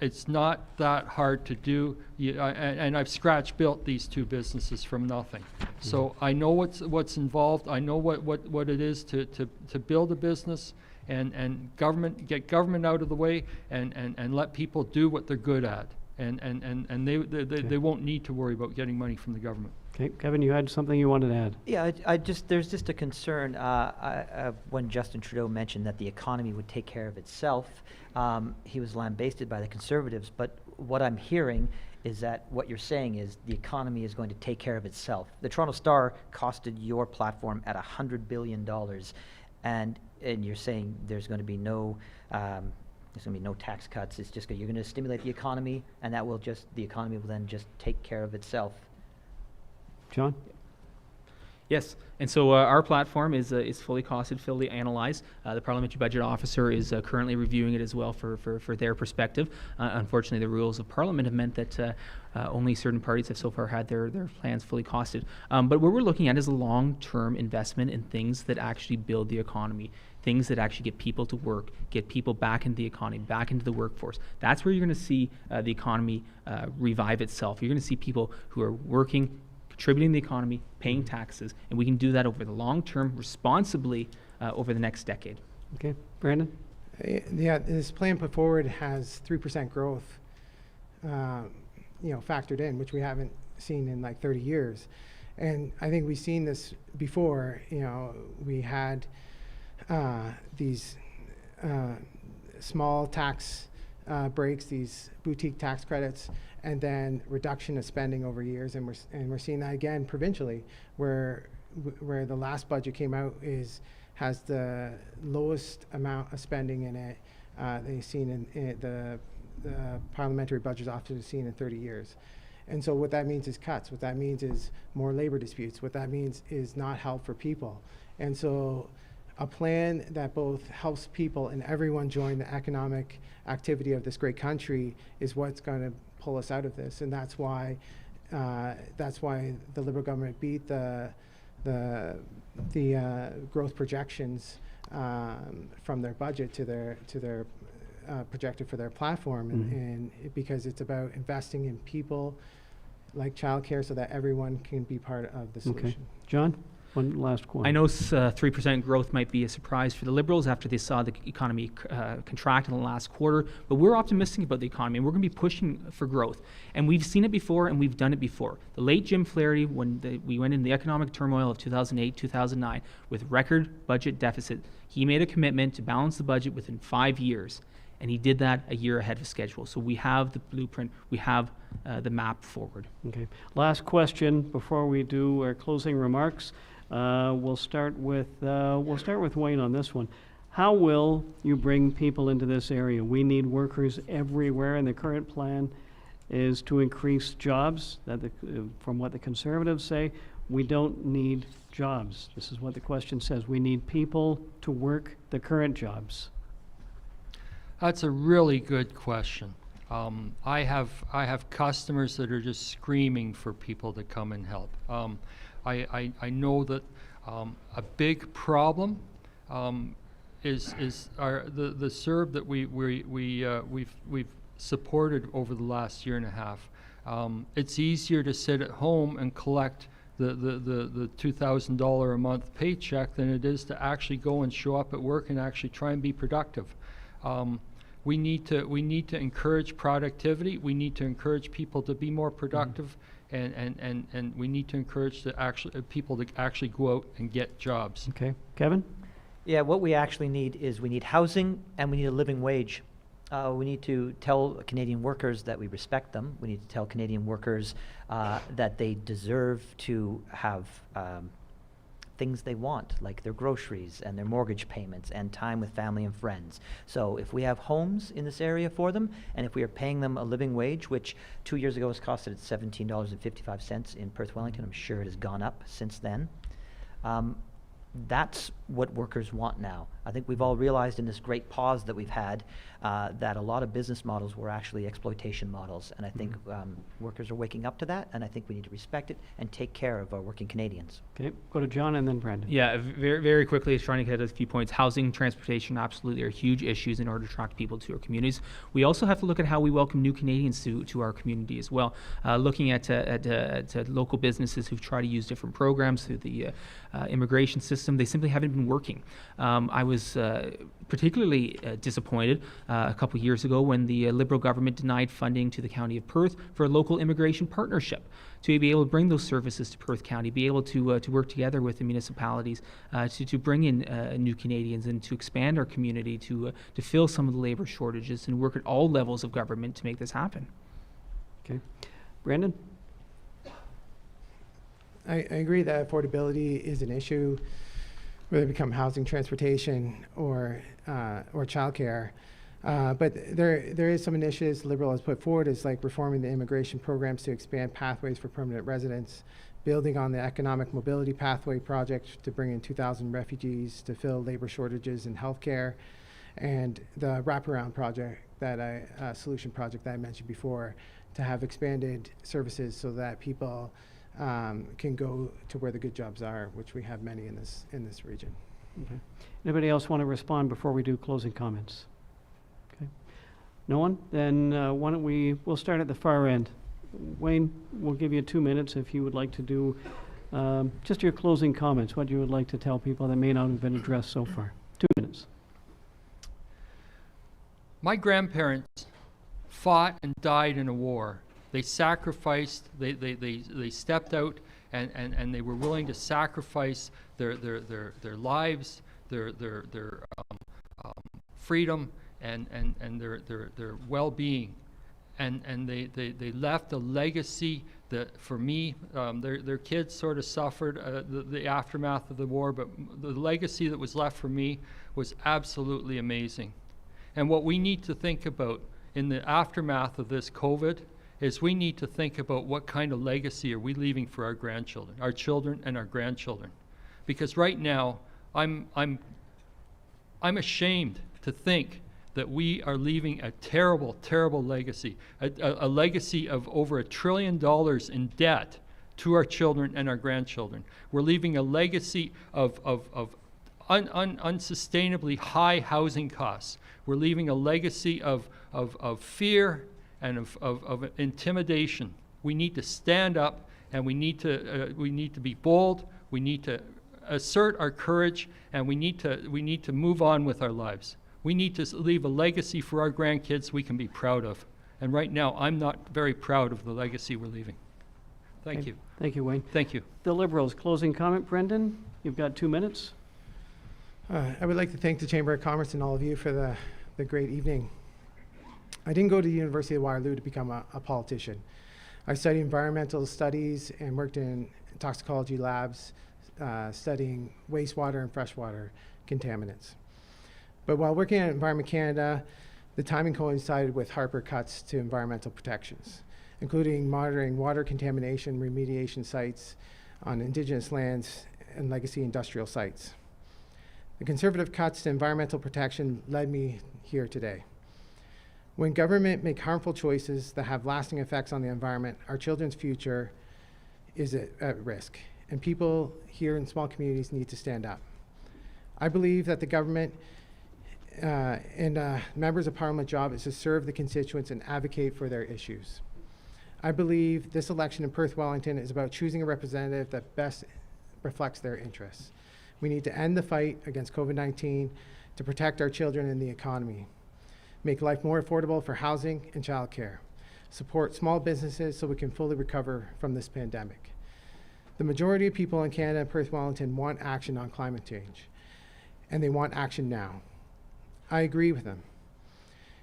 S3: It's not that hard to do, and I've scratch-built these 2 businesses from nothing. So I know what's involved. I know what it is to build a business, and get government out of the way, and let people do what they're good at, and they won't need to worry about getting money from the government.
S2: Okay, Kevin, you had something you wanted to add?
S5: Yeah, there's just a concern when Justin Trudeau mentioned that the economy would take care of itself. He was lambasted by the Conservatives, but what I'm hearing is that what you're saying is the economy is going to take care of itself. The Toronto Star costed your platform at $100 billion, and you're saying there's going to be no tax cuts. It's just you're going to stimulate the economy, and the economy will then just take care of itself.
S2: John?
S6: Yes, and so our platform is fully costed, fully analyzed. The Parliamentary Budget Officer is currently reviewing it as well for their perspective. Unfortunately, the rules of Parliament have meant that only certain parties have so far had their plans fully costed. But what we're looking at is a long-term investment in things that actually build the economy, things that actually get people to work, get people back into the economy, back into the workforce. That's where you're going to see the economy revive itself. You're going to see people who are working, contributing to the economy, paying taxes, and we can do that over the long term, responsibly, over the next decade.
S2: Okay, Brandon?
S4: Yeah, this plan put forward has 3% growth, factored in, which we haven't seen in like 30 years. And I think we've seen this before. We had these small tax breaks, these boutique tax credits, and then reduction of spending over years. And we're seeing that again provincially, where the last budget came out has the lowest amount of spending in it they've seen in the parliamentary budget often seen in 30 years. And so what that means is cuts. What that means is more labor disputes. What that means is not help for people. And so a plan that both helps people and everyone join the economic activity of this great country is what's going to pull us out of this. And that's why the Liberal government beat the growth projections from their budget to their projected for their platform, and because it's about investing in people like childcare so that everyone can be part of the solution.
S2: Okay. John, one last question.
S6: I know 3% growth might be a surprise for the Liberals after they saw the economy contract in the last quarter, but we're optimistic about the economy, and we're going to be pushing for growth. And we've seen it before, and we've done it before. The late Jim Flaherty, when we went in the economic turmoil of 2008, 2009, with record budget deficit, he made a commitment to balance the budget within 5 years. And he did that a year ahead of schedule. So we have the blueprint, we have the map forward.
S2: Okay. Last question before we do our closing remarks. We'll start with Wayne on this one. How will you bring people into this area? We need workers everywhere, and the current plan is to increase jobs. From what the Conservatives say, we don't need jobs. This is what the question says. We need people to work the current jobs.
S3: That's a really good question. I have customers that are just screaming for people to come and help. I know that a big problem is the CERB that we've supported over the last year and a half. It's easier to sit at home and collect the $2,000 a month paycheck than it is to actually go and show up at work and actually try and be productive. We need to encourage productivity. We need to encourage people to be more productive, and we need to encourage people to actually go out and get jobs.
S2: Okay, Kevin?
S5: Yeah, what we actually need is we need housing and we need a living wage. We need to tell Canadian workers that we respect them. We need to tell Canadian workers that they deserve to have things they want, like their groceries and their mortgage payments and time with family and friends. So if we have homes in this area for them, and if we are paying them a living wage, which 2 years ago was costed at $17.55 in Perth, Wellington, I'm sure it has gone up since then. That's what workers want now. I think we've all realized in this great pause that we've had that a lot of business models were actually exploitation models, and I think workers are waking up to that, and I think we need to respect it and take care of our working Canadians.
S2: Okay, go to John and then Brandon. Yeah,
S6: very, very quickly, trying to hit a few points. Housing, transportation, absolutely are huge issues in order to attract people to our communities. We also have to look at how we welcome new Canadians to our community as well. Looking at local businesses who've tried to use different programs through the immigration system, they simply haven't been working. I was particularly disappointed a couple years ago when the Liberal government denied funding to the County of Perth for a local immigration partnership to be able to bring those services to Perth County, be able to work together with the municipalities to bring in new Canadians and to expand our community, to fill some of the labor shortages and work at all levels of government to make this happen.
S2: Okay. Brandon?
S4: I agree that affordability is an issue, whether it become housing, transportation, or childcare. But there is some initiatives Liberal has put forward, is like reforming the immigration programs to expand pathways for permanent residents, building on the economic mobility pathway project to bring in 2,000 refugees to fill labor shortages in healthcare, and the wraparound project solution project that I mentioned before, to have expanded services so that people can go to where the good jobs are, which we have many in this region.
S2: Okay. Anybody else want to respond before we do closing comments? Okay. No one? Then why don't we'll start at the far end. Wayne, we'll give you 2 minutes if you would like to do just your closing comments, what you would like to tell people that may not have been addressed so far. 2 minutes.
S3: My grandparents fought and died in a war. They sacrificed, they stepped out and they were willing to sacrifice their lives, their freedom and their well-being. And they left a legacy that, for me, their kids sort of suffered the aftermath of the war, but the legacy that was left for me was absolutely amazing. And what we need to think about in the aftermath of this COVID is we need to think about what kind of legacy are we leaving for our grandchildren, our children and our grandchildren. Because right now, I'm ashamed to think that we are leaving a terrible, terrible legacy, a legacy of over $1 trillion in debt to our children and our grandchildren. We're leaving a legacy of unsustainably high housing costs. We're leaving a legacy of fear and of intimidation. We need to stand up, and we need to be bold. We need to assert our courage, and we need to move on with our lives. We need to leave a legacy for our grandkids we can be proud of. And right now, I'm not very proud of the legacy we're leaving. Thank you.
S2: Thank you, Wayne.
S3: Thank you.
S2: The Liberals, closing comment. Brendan, you've got 2 minutes.
S4: I would like to thank the Chamber of Commerce and all of you for the great evening. I didn't go to the University of Waterloo to become a politician. I studied environmental studies and worked in toxicology labs studying wastewater and freshwater contaminants. But while working at Environment Canada, the timing coincided with Harper cuts to environmental protections, including monitoring water contamination remediation sites on Indigenous lands and legacy industrial sites. The Conservative cuts to environmental protection led me here today. When government make harmful choices that have lasting effects on the environment, our children's future is at risk, and people here in small communities need to stand up. I believe that the government and members of Parliament job is to serve the constituents and advocate for their issues. I believe this election in Perth Wellington is about choosing a representative that best reflects their interests. We need to end the fight against COVID-19 to protect our children and the economy, make life more affordable for housing and childcare, support small businesses so we can fully recover from this pandemic. The majority of people in Canada and Perth Wellington want action on climate change, and they want action now. I agree with them.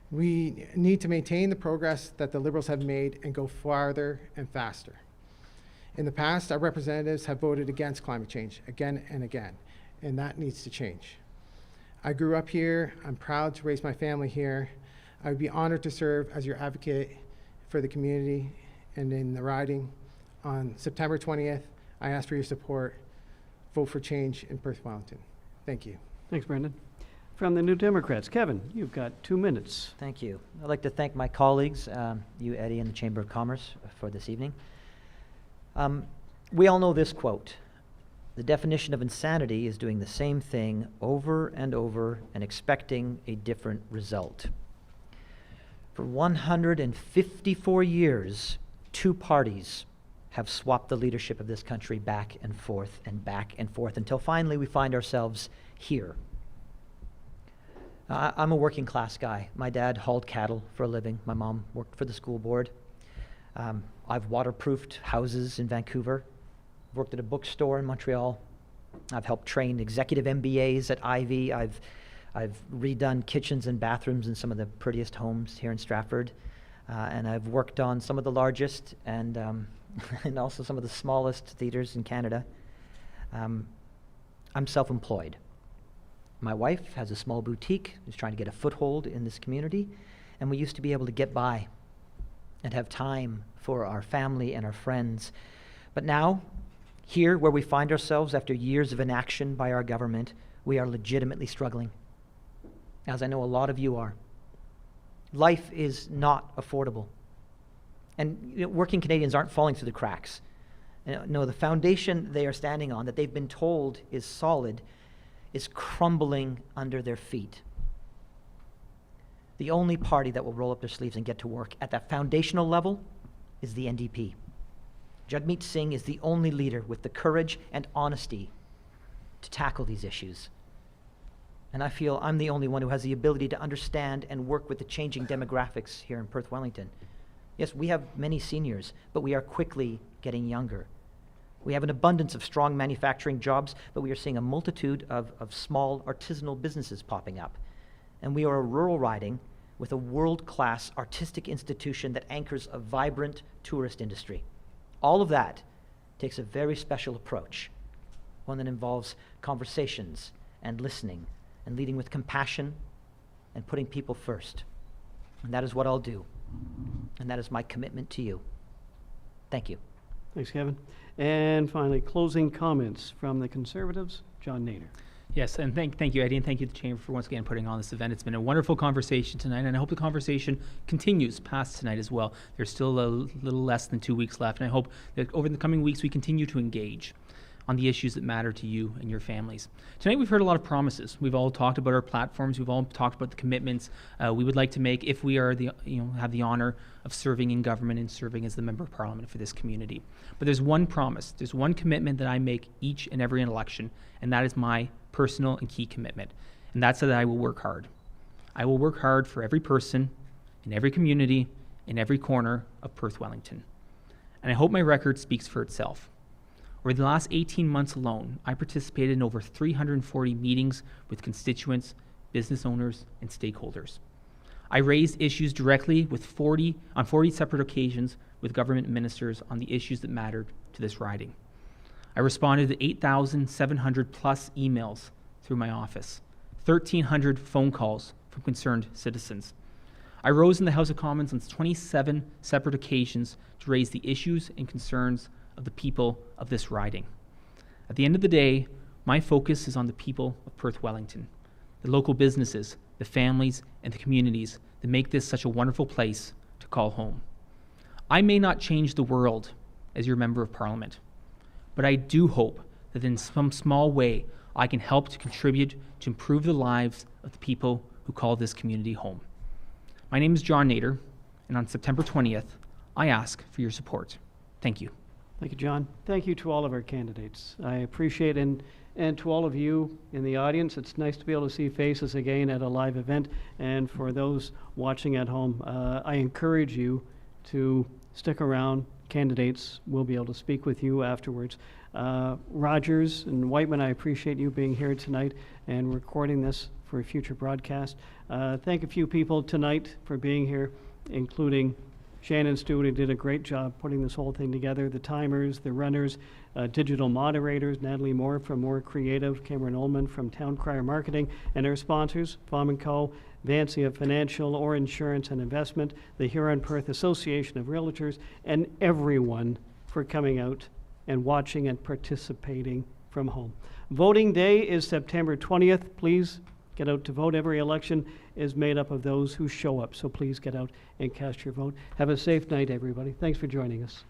S4: We need to maintain the progress that the Liberals have made and go farther and faster. In the past, our representatives have voted against climate change again and again, and that needs to change. I grew up here. I'm proud to raise my family here. I would be honored to serve as your advocate for the community and in the riding. On September 20th, I ask for your support. Vote for change in Perth Wellington. Thank you.
S2: Thanks, Brendan. From the New Democrats, Kevin, you've got 2 minutes.
S5: Thank you. I'd like to thank my colleagues, you, Eddie, and the Chamber of Commerce for this evening. We all know this quote: the definition of insanity is doing the same thing over and over and expecting a different result. For 154 years, 2 parties have swapped the leadership of this country back and forth until finally we find ourselves here. I'm a working class guy. My dad hauled cattle for a living. My mom worked for the school board. I've waterproofed houses in Vancouver, worked at a bookstore in Montreal. I've helped train executive MBAs at Ivy. I've redone kitchens and bathrooms in some of the prettiest homes here in Stratford. And I've worked on some of the largest and also some of the smallest theaters in Canada. I'm self-employed. My wife has a small boutique, who's trying to get a foothold in this community, and we used to be able to get by and have time for our family and our friends. But now, here where we find ourselves after years of inaction by our government, we are legitimately struggling, as I know a lot of you are. Life is not affordable. And working Canadians aren't falling through the cracks. No, the foundation they are standing on, that they've been told is solid, is crumbling under their feet. The only party that will roll up their sleeves and get to work at that foundational level is the NDP. Jagmeet Singh is the only leader with the courage and honesty to tackle these issues. And I feel I'm the only one who has the ability to understand and work with the changing demographics here in Perth Wellington. Yes, we have many seniors, but we are quickly getting younger. We have an abundance of strong manufacturing jobs, but we are seeing a multitude of small artisanal businesses popping up. And we are a rural riding with a world-class artistic institution that anchors a vibrant tourist industry. All of that takes a very special approach, one that involves conversations and listening and leading with compassion and putting people first. And that is what I'll do. And that is my commitment to you. Thank you.
S2: Thanks, Kevin. And finally, closing comments from the Conservatives, John Nader.
S6: Yes, and thank you, Eddie, and thank you to the Chamber for once again putting on this event. It's been a wonderful conversation tonight, and I hope the conversation continues past tonight as well. There's still a little less than 2 weeks left, and I hope that over the coming weeks we continue to engage on the issues that matter to you and your families. Tonight we've heard a lot of promises. We've all talked about our platforms. We've all talked about the commitments we would like to make if we are have the honor of serving in government and serving as the Member of Parliament for this community. But there's one promise, there's one commitment that I make each and every election, and that is my personal and key commitment, and that's that I will work hard. I will work hard for every person, in every community, in every corner of Perth Wellington. And I hope my record speaks for itself. Over the last 18 months alone, I participated in over 340 meetings with constituents, business owners, and stakeholders. I raised issues directly on 40 separate occasions with government ministers on the issues that mattered to this riding. I responded to 8,700 plus emails through my office, 1,300 phone calls from concerned citizens. I rose in the House of Commons on 27 separate occasions to raise the issues and concerns of the people of this riding. At the end of the day, my focus is on the people of Perth Wellington, the local businesses, the families, and the communities that make this such a wonderful place to call home. I may not change the world as your Member of Parliament, but I do hope that in some small way I can help to contribute to improve the lives of the people who call this community home. My name is John Nader, and on September 20th, I ask for your support. Thank you.
S2: Thank you, John. Thank you to all of our candidates. I appreciate it, and to all of you in the audience, it's nice to be able to see faces again at a live event. And for those watching at home, I encourage you to stick around. Candidates will be able to speak with you afterwards. Rogers and Whiteman, I appreciate you being here tonight and recording this for a future broadcast. Thank a few people tonight for being here, including Shannon Stewart, who did a great job putting this whole thing together, the timers, the runners, digital moderators, Natalie Moore from More Creative, Cameron Ullman from Town Crier Marketing, and our sponsors, Farm & Co., Vancia Financial, Or Insurance and Investment, the Huron-Perth Association of Realtors, and everyone for coming out and watching and participating from home. Voting day is September 20th. Please get out to vote. Every election is made up of those who show up, so please get out and cast your vote. Have a safe night, everybody. Thanks for joining us.